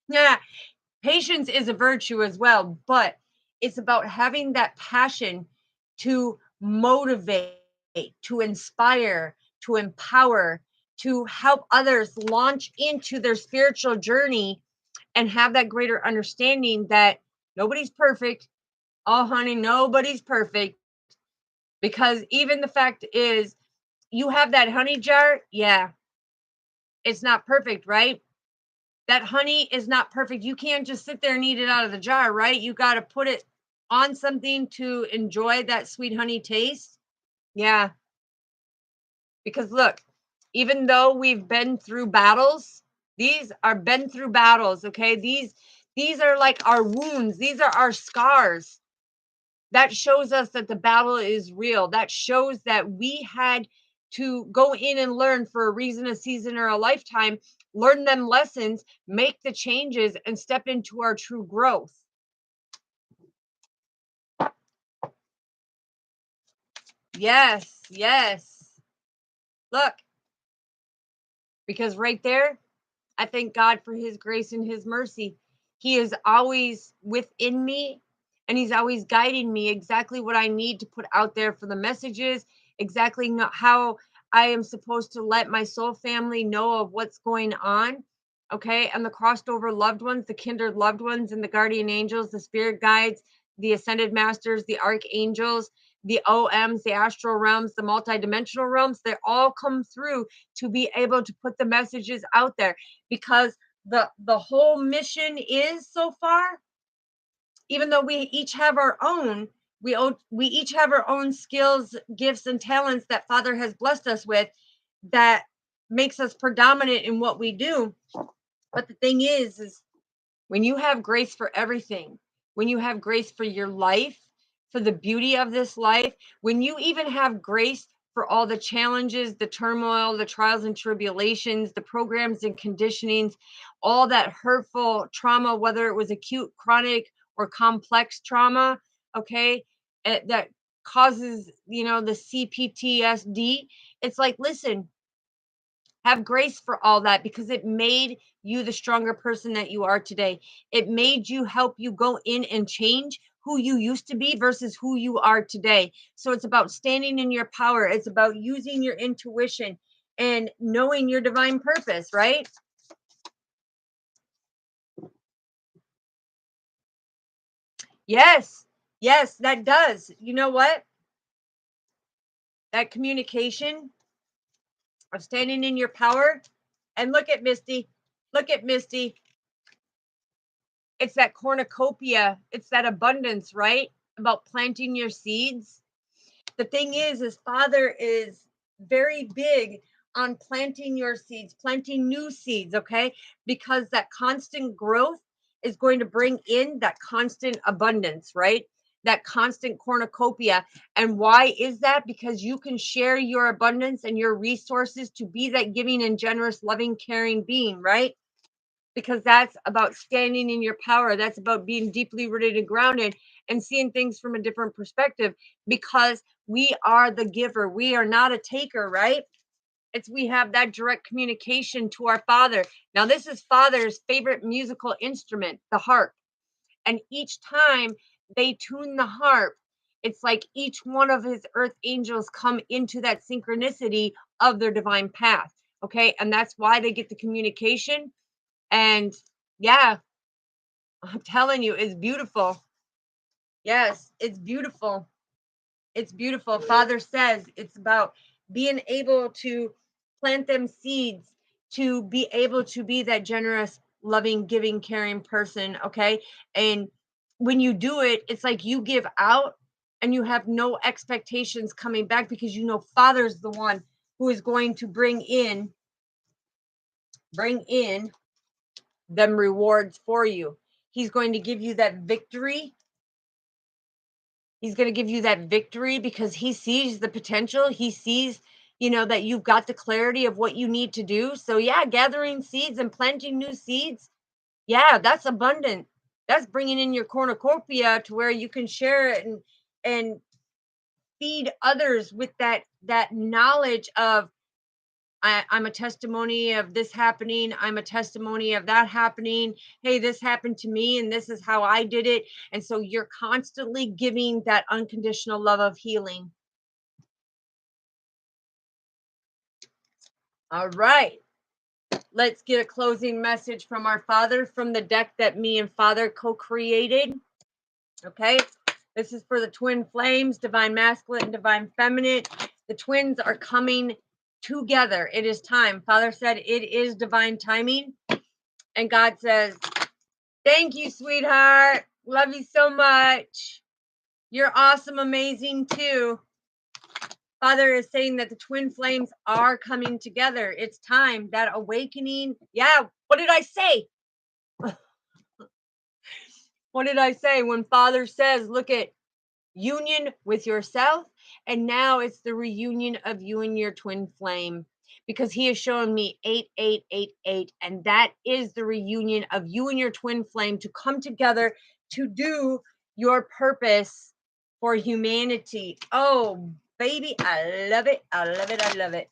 Yeah, patience is a virtue as well, but it's about having that passion to motivate, to inspire, to empower, to help others launch into their spiritual journey and have that greater understanding that nobody's perfect. Oh, honey, nobody's perfect. Because even the fact is, you have that honey jar. Yeah, it's not perfect, right? That honey is not perfect. You can't just sit there and eat it out of the jar, right? You got to put it on something to enjoy that sweet honey taste. Yeah, because look, even though we've been through battles, these are been through battles, okay? These are like our wounds. These are our scars. That shows us that the battle is real. That shows that we had to go in and learn for a reason, a season, or a lifetime, learn them lessons, make the changes, and step into our true growth. Yes, yes. Look, because right there, I thank God for his grace and his mercy. He is always within me, and he's always guiding me exactly what I need to put out there for the messages, exactly how I am supposed to let my soul family know of what's going on. Okay. And the crossed over loved ones, the kindred loved ones, and the guardian angels, the spirit guides, the ascended masters, the archangels, the OMs, the astral realms, the multidimensional realms, they all come through to be able to put the messages out there, because the whole mission is so far, even though we each have our own, we each have our own skills, gifts, and talents that Father has blessed us with, that makes us predominant in what we do. But the thing is When you have grace for everything, when you have grace for your life, for the beauty of this life, when you even have grace for all the challenges, the turmoil, the trials and tribulations, the programs and conditionings, all that hurtful trauma, whether it was acute, chronic, or complex trauma, okay, that causes, the CPTSD. It's like, listen, have grace for all that because it made you the stronger person that you are today. It made you help you go in and change who you used to be versus who you are today. So it's about standing in your power. It's about using your intuition and knowing your divine purpose, right? Yes. Yes, that does. You know what? That communication of standing in your power. And look at Misty. Look at Misty. It's that cornucopia, it's that abundance, right? About planting your seeds. The thing is Father is very big on planting your seeds, planting new seeds, okay? Because that constant growth is going to bring in that constant abundance, right? That constant cornucopia. And why is that? Because you can share your abundance and your resources to be that giving and generous, loving, caring being, right? Because that's about standing in your power. That's about being deeply rooted and grounded and seeing things from a different perspective because we are the giver. We are not a taker, right? It's we have that direct communication to our Father. Now, this is Father's favorite musical instrument, the harp. And each time they tune the harp, it's like each one of his earth angels come into that synchronicity of their divine path. Okay. And that's why they get the communication and yeah, I'm telling you, it's beautiful. Yes, it's beautiful. It's beautiful. Father says it's about being able to plant them seeds to be able to be that generous, loving, giving, caring person. Okay. And when you do it, it's like you give out and you have no expectations coming back because you know Father's the one who is going to bring in them rewards for you. He's going to give you that victory. He's going to give you that victory because he sees the potential. He sees, that you've got the clarity of what you need to do. So, yeah, gathering seeds and planting new seeds. Yeah, that's abundant. That's bringing in your cornucopia to where you can share it and feed others with that knowledge of I'm a testimony of this happening. I'm a testimony of that happening. Hey, this happened to me, and this is how I did it. And so you're constantly giving that unconditional love of healing. All right. Let's get a closing message from our Father from the deck that me and Father co created. Okay. This is for the twin flames, divine masculine and divine feminine. The twins are coming together. It is time. Father said it is divine timing. And God says, thank you, sweetheart. Love you so much. You're awesome, amazing too. Father is saying that the twin flames are coming together. It's time, that awakening. Yeah, what did I say? What did I say? When Father says, look at union with yourself, and now it's the reunion of you and your twin flame. Because he is showing me 8888, and that is the reunion of you and your twin flame to come together to do your purpose for humanity. Oh, baby, I love it. I love it. I love it.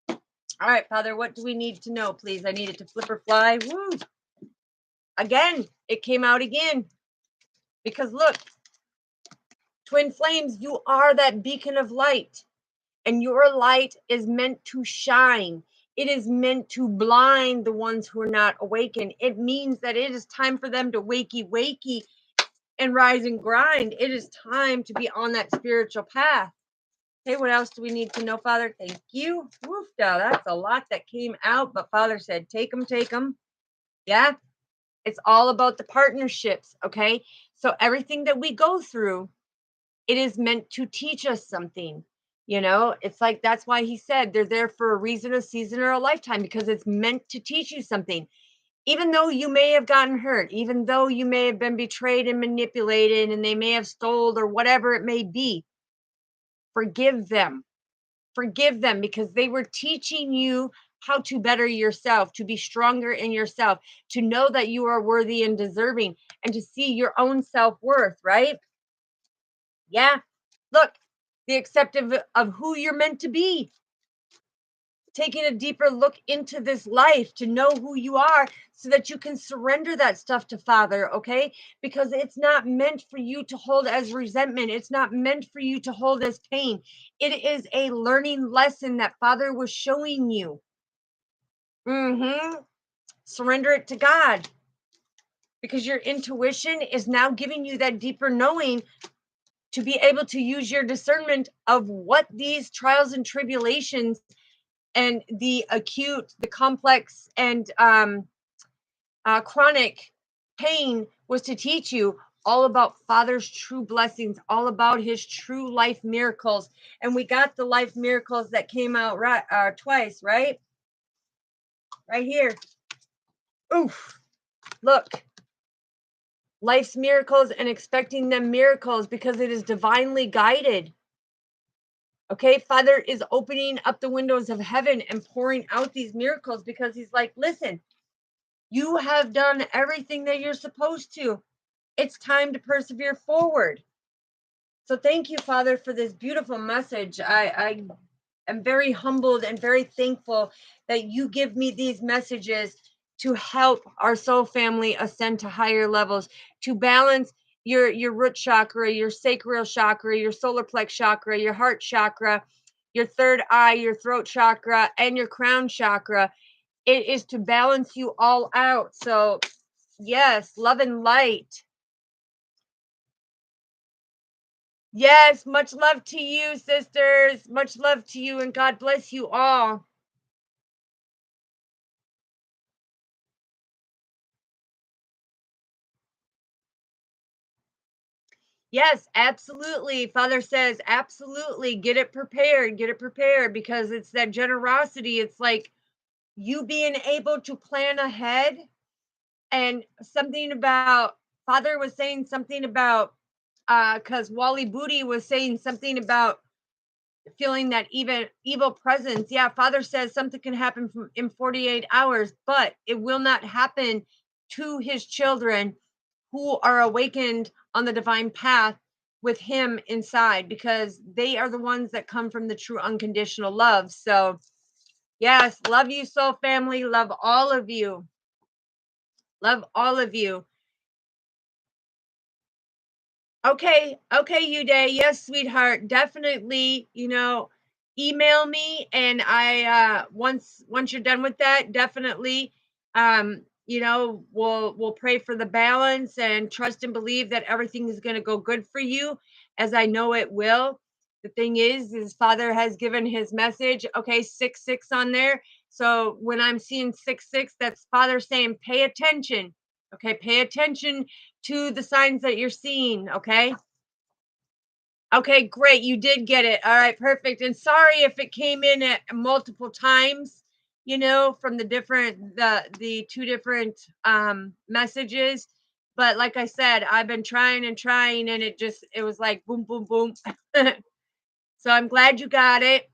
All right, Father, what do we need to know, please? I need it to flip or fly. Woo! Again, it came out again. Because look, twin flames, you are that beacon of light. And your light is meant to shine. It is meant to blind the ones who are not awakened. It means that it is time for them to wakey and rise and grind. It is time to be on that spiritual path. Okay, what else do we need to know, Father? Thank you. Woof, now that's a lot that came out, but Father said, take them, take them. Yeah, it's all about the partnerships, okay? So everything that we go through, it is meant to teach us something. It's like that's why he said they're there for a reason, a season, or a lifetime, because it's meant to teach you something. Even though you may have gotten hurt, even though you may have been betrayed and manipulated and they may have stole or whatever it may be, forgive them. Forgive them because they were teaching you how to better yourself, to be stronger in yourself, to know that you are worthy and deserving, and to see your own self worth, right? Yeah. Look, the acceptance of who you're meant to be, taking a deeper look into this life to know who you are so that you can surrender that stuff to Father, okay? Because it's not meant for you to hold as resentment. It's not meant for you to hold as pain. It is a learning lesson that Father was showing you. Surrender it to God because your intuition is now giving you that deeper knowing to be able to use your discernment of what these trials and tribulations and the acute, the complex, and chronic pain was to teach you all about Father's true blessings, all about his true life miracles. And we got the life miracles that came out twice, right? Right here. Oof. Look. Life's miracles and expecting them miracles because it is divinely guided. Okay, Father is opening up the windows of heaven and pouring out these miracles because he's like, listen, you have done everything that you're supposed to. It's time to persevere forward. So thank you, Father, for this beautiful message. I am very humbled and very thankful that you give me these messages to help our soul family ascend to higher levels, to balance your root chakra, your sacral chakra, your solar plex chakra, your heart chakra, your third eye, your throat chakra, and your crown chakra. It is to balance you all out. So, yes, love and light. Yes, much love to you, sisters. Much love to you, and God bless you all. Yes, absolutely. Father says, absolutely. Get it prepared because it's that generosity. It's like you being able to plan ahead. And something about Father was saying something about, because Wally Booty was saying something about feeling that even evil presence. Yeah, Father says something can happen in 48 hours, but it will not happen to his children who are awakened on the divine path with him inside because they are the ones that come from the true unconditional love. So, yes, love you, soul family. Love all of you. Love all of you. Okay, okay, you day. Yes, sweetheart. Definitely, email me and I once you're done with that, definitely we'll pray for the balance and trust and believe that everything is going to go good for you as I know it will. The thing is Father has given his message. Okay, 6 on there. So when I'm seeing 6, that's Father saying pay attention. Okay, pay attention to the signs that you're seeing, okay? Okay, great. You did get it. All right, perfect. And sorry if it came in at multiple times, from the two different messages. But like I said, I've been trying and trying and it was like boom, boom, boom. So I'm glad you got it.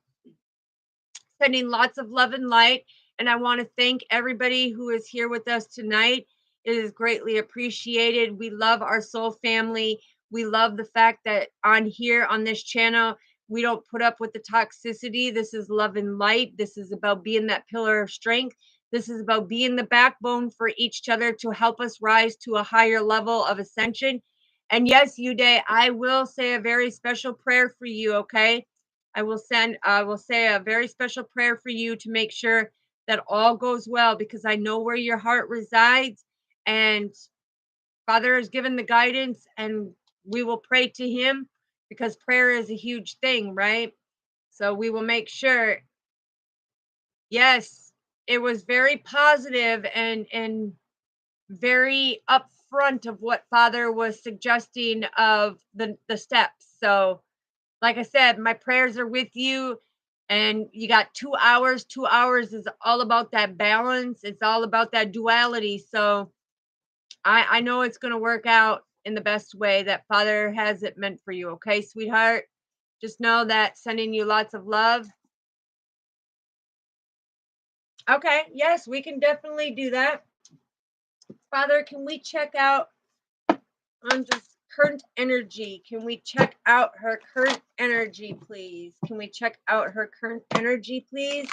Sending lots of love and light. And I want to thank everybody who is here with us tonight. It is greatly appreciated. We love our soul family. We love the fact that on here on this channel, we don't put up with the toxicity. This is love and light. This is about being that pillar of strength. This is about being the backbone for each other to help us rise to a higher level of ascension. And yes, Uday, I will say a very special prayer for you, okay? I will say a very special prayer for you to make sure that all goes well because I know where your heart resides and Father has given the guidance and we will pray to him because prayer is a huge thing, right? So we will make sure. Yes, it was very positive and very upfront of what Father was suggesting of the steps. So like I said, my prayers are with you. And you got 2 hours. 2 hours is all about that balance. It's all about that duality. So I know it's going to work out in the best way that Father has it meant for you. Okay, sweetheart? Just know that sending you lots of love. Okay, yes, we can definitely do that. Father, can we check out on just current energy? Can we check out her current energy, please? Can we check out her current energy, please?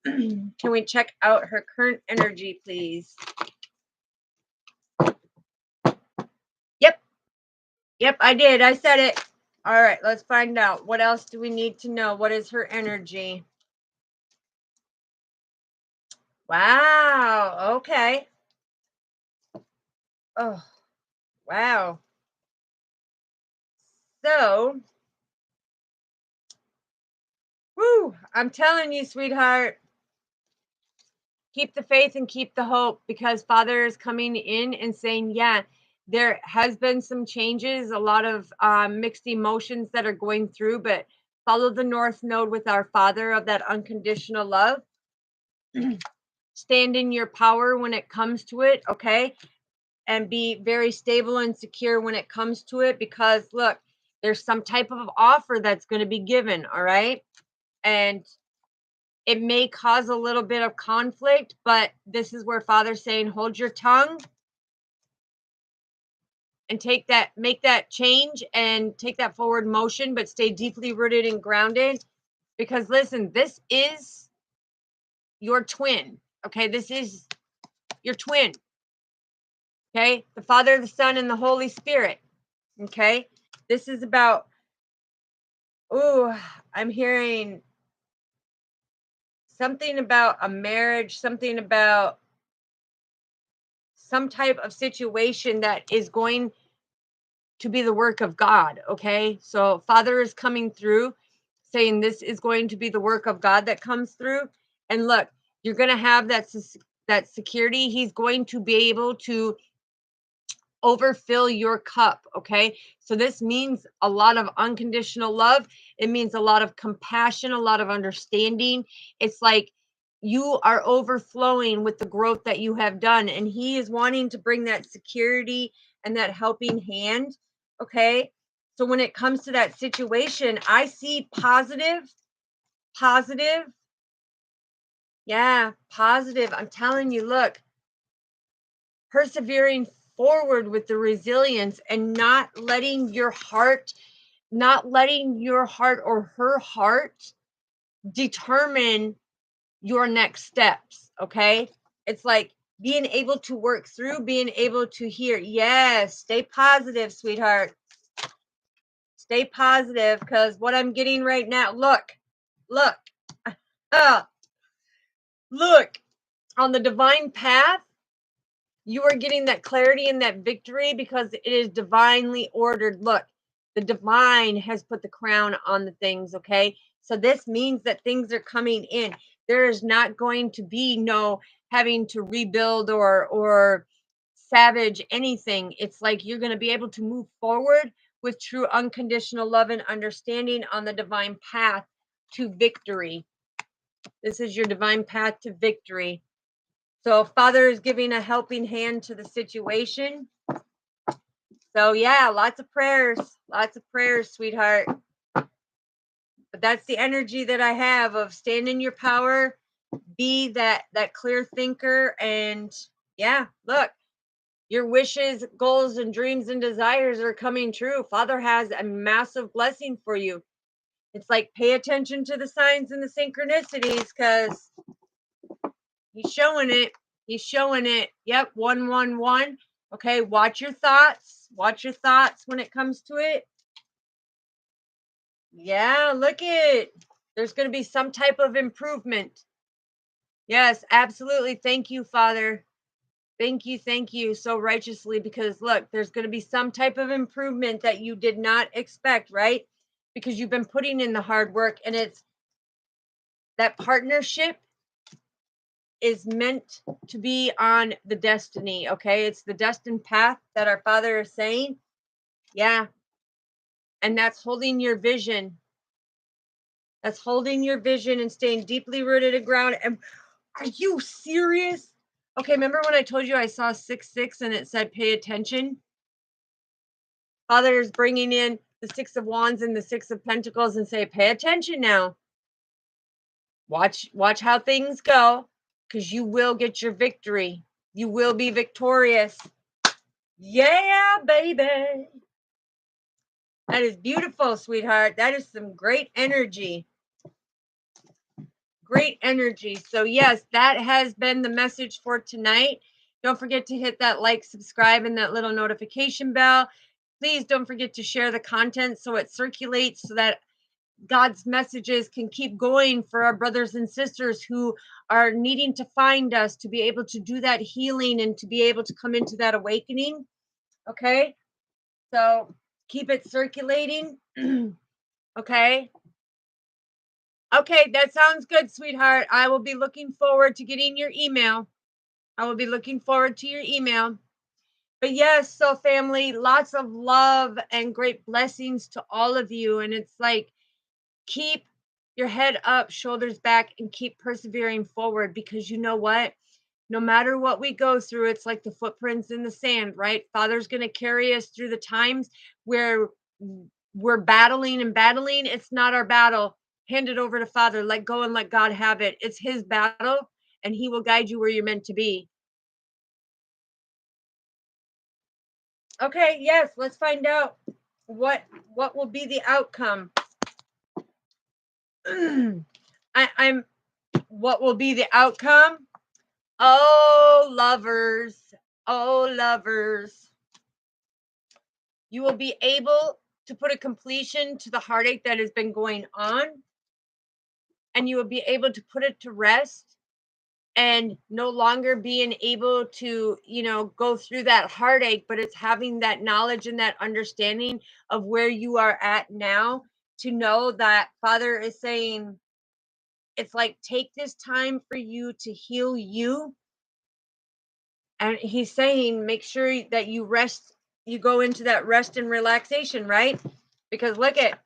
Can we check out her current energy, please? Yep. Yep, I did. I said it. All right, let's find out. What else do we need to know? What is her energy? Wow. Okay. Oh, wow. So, whoo, I'm telling you, sweetheart, keep the faith and keep the hope, because Father is coming in and saying, yeah, there has been some changes, a lot of mixed emotions that are going through, but follow the North Node with our Father of that unconditional love. Stand in your power when it comes to it, okay? And be very stable and secure when it comes to it, because look, there's some type of offer that's going to be given, all right? And it may cause a little bit of conflict, but this is where Father's saying, hold your tongue and make that change and take that forward motion, but stay deeply rooted and grounded. Because listen, this is your twin. Okay. This is your twin. Okay. The Father, the Son, and the Holy Spirit. Okay. This is about, oh, I'm hearing something about a marriage, something about some type of situation that is going to be the work of God. Okay. So Father is coming through saying this is going to be the work of God that comes through. And look, you're going to have that security. He's going to be able to overfill your cup. Okay. So this means a lot of unconditional love. It means a lot of compassion, a lot of understanding. It's like you are overflowing with the growth that you have done. And he is wanting to bring that security and that helping hand. Okay. So when it comes to that situation, I see positive, positive. Yeah, positive. I'm telling you, look, persevering forward with the resilience and not letting your heart or her heart determine your next steps. Okay. It's like being able to work through, being able to hear. Yes, stay positive, sweetheart. Stay positive, because what I'm getting right now, look, uh, look, on the divine path, you are getting that clarity and that victory because it is divinely ordered. Look, the divine has put the crown on the things, okay? So this means that things are coming in. There is not going to be no having to rebuild or savage anything. It's like you're going to be able to move forward with true unconditional love and understanding on the divine path to victory. This is your divine path to victory. So Father is giving a helping hand to the situation. So yeah, lots of prayers, sweetheart. But that's the energy that I have of stand in your power, be that clear thinker, and yeah, look, your wishes, goals, and dreams and desires are coming true. Father has a massive blessing for you. It's like pay attention to the signs and the synchronicities, because he's showing it. He's showing it. Yep, 111. Okay, watch your thoughts. Watch your thoughts when it comes to it. Yeah, look it. There's going to be some type of improvement. Yes, absolutely. Thank you, Father. Thank you so righteously, because look, there's going to be some type of improvement that you did not expect, right? Because you've been putting in the hard work, and it's that partnership is meant to be on the destiny. Okay, it's the destined path that our Father is saying. Yeah, and that's holding your vision. that's holding your vision and staying deeply rooted and grounded. And are you serious? Okay, remember when I told you I saw 6 and it said pay attention? Father is bringing in the 6 of Wands and the 6 of Pentacles and say, pay attention now. Watch how things go, because you will get your victory. You will be victorious. Yeah, baby. That is beautiful, sweetheart. That is some great energy. Great energy. So yes, that has been the message for tonight. Don't forget to hit that like, subscribe, and that little notification bell. Please don't forget to share the content so it circulates, so that God's messages can keep going for our brothers and sisters who are needing to find us, to be able to do that healing and to be able to come into that awakening. Okay? So keep it circulating. Okay? Okay, that sounds good, sweetheart. I will be looking forward to getting your email. I will be looking forward to your email. But yes, so family, lots of love and great blessings to all of you. And it's like, keep your head up, shoulders back, and keep persevering forward, because you know what? No matter what we go through, it's like the footprints in the sand, right? Father's going to carry us through the times where we're battling and battling. It's not our battle. Hand it over to Father. Let go and let God have it. It's his battle, and he will guide you where you're meant to be. Okay, yes, let's find out what will be the outcome. I'm what will be the outcome? Oh, lovers. Oh, lovers. You will be able to put a completion to the heartache that has been going on, and you will be able to put it to rest, and no longer being able to, go through that heartache, but it's having that knowledge and that understanding of where you are at now, to know that Father is saying, it's like, take this time for you to heal you. And he's saying, make sure that you rest, you go into that rest and relaxation, right? Because look at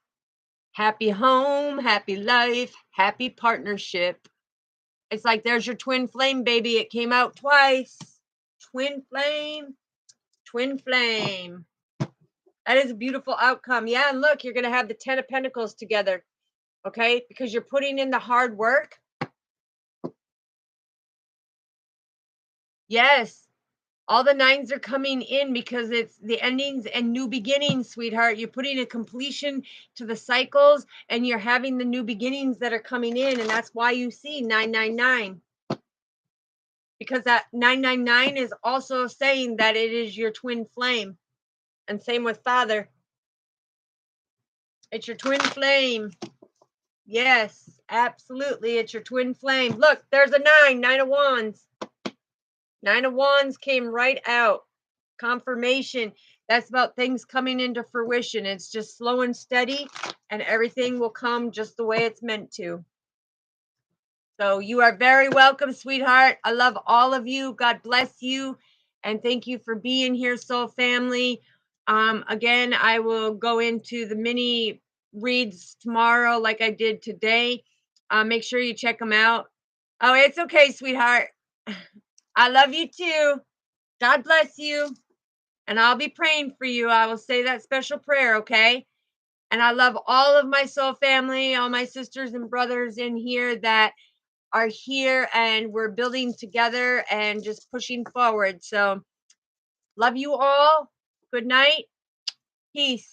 happy home, happy life, happy partnership. It's like, there's your twin flame, baby. It came out twice. Twin flame, twin flame. That is a beautiful outcome. Yeah, and look, you're going to have the 10 of Pentacles together, okay? Because you're putting in the hard work. Yes. All the 9s are coming in because it's the endings and new beginnings, sweetheart. You're putting a completion to the cycles, and you're having the new beginnings that are coming in. And that's why you see 999. Because that 999 is also saying that it is your twin flame. And same with Father. It's your twin flame. Yes, absolutely. It's your twin flame. Look, there's a 9 of Wands. 9 of Wands came right out. Confirmation. That's about things coming into fruition. It's just slow and steady, and everything will come just the way it's meant to. So you are very welcome, sweetheart. I love all of you. God bless you. And thank you for being here, soul family. Again, I will go into the mini reads tomorrow like I did today. Make sure you check them out. Oh, it's okay, sweetheart. I love you too. God bless you. And I'll be praying for you. I will say that special prayer, okay? And I love all of my soul family, all my sisters and brothers in here that are here, and we're building together and just pushing forward. So love you all. Good night. Peace.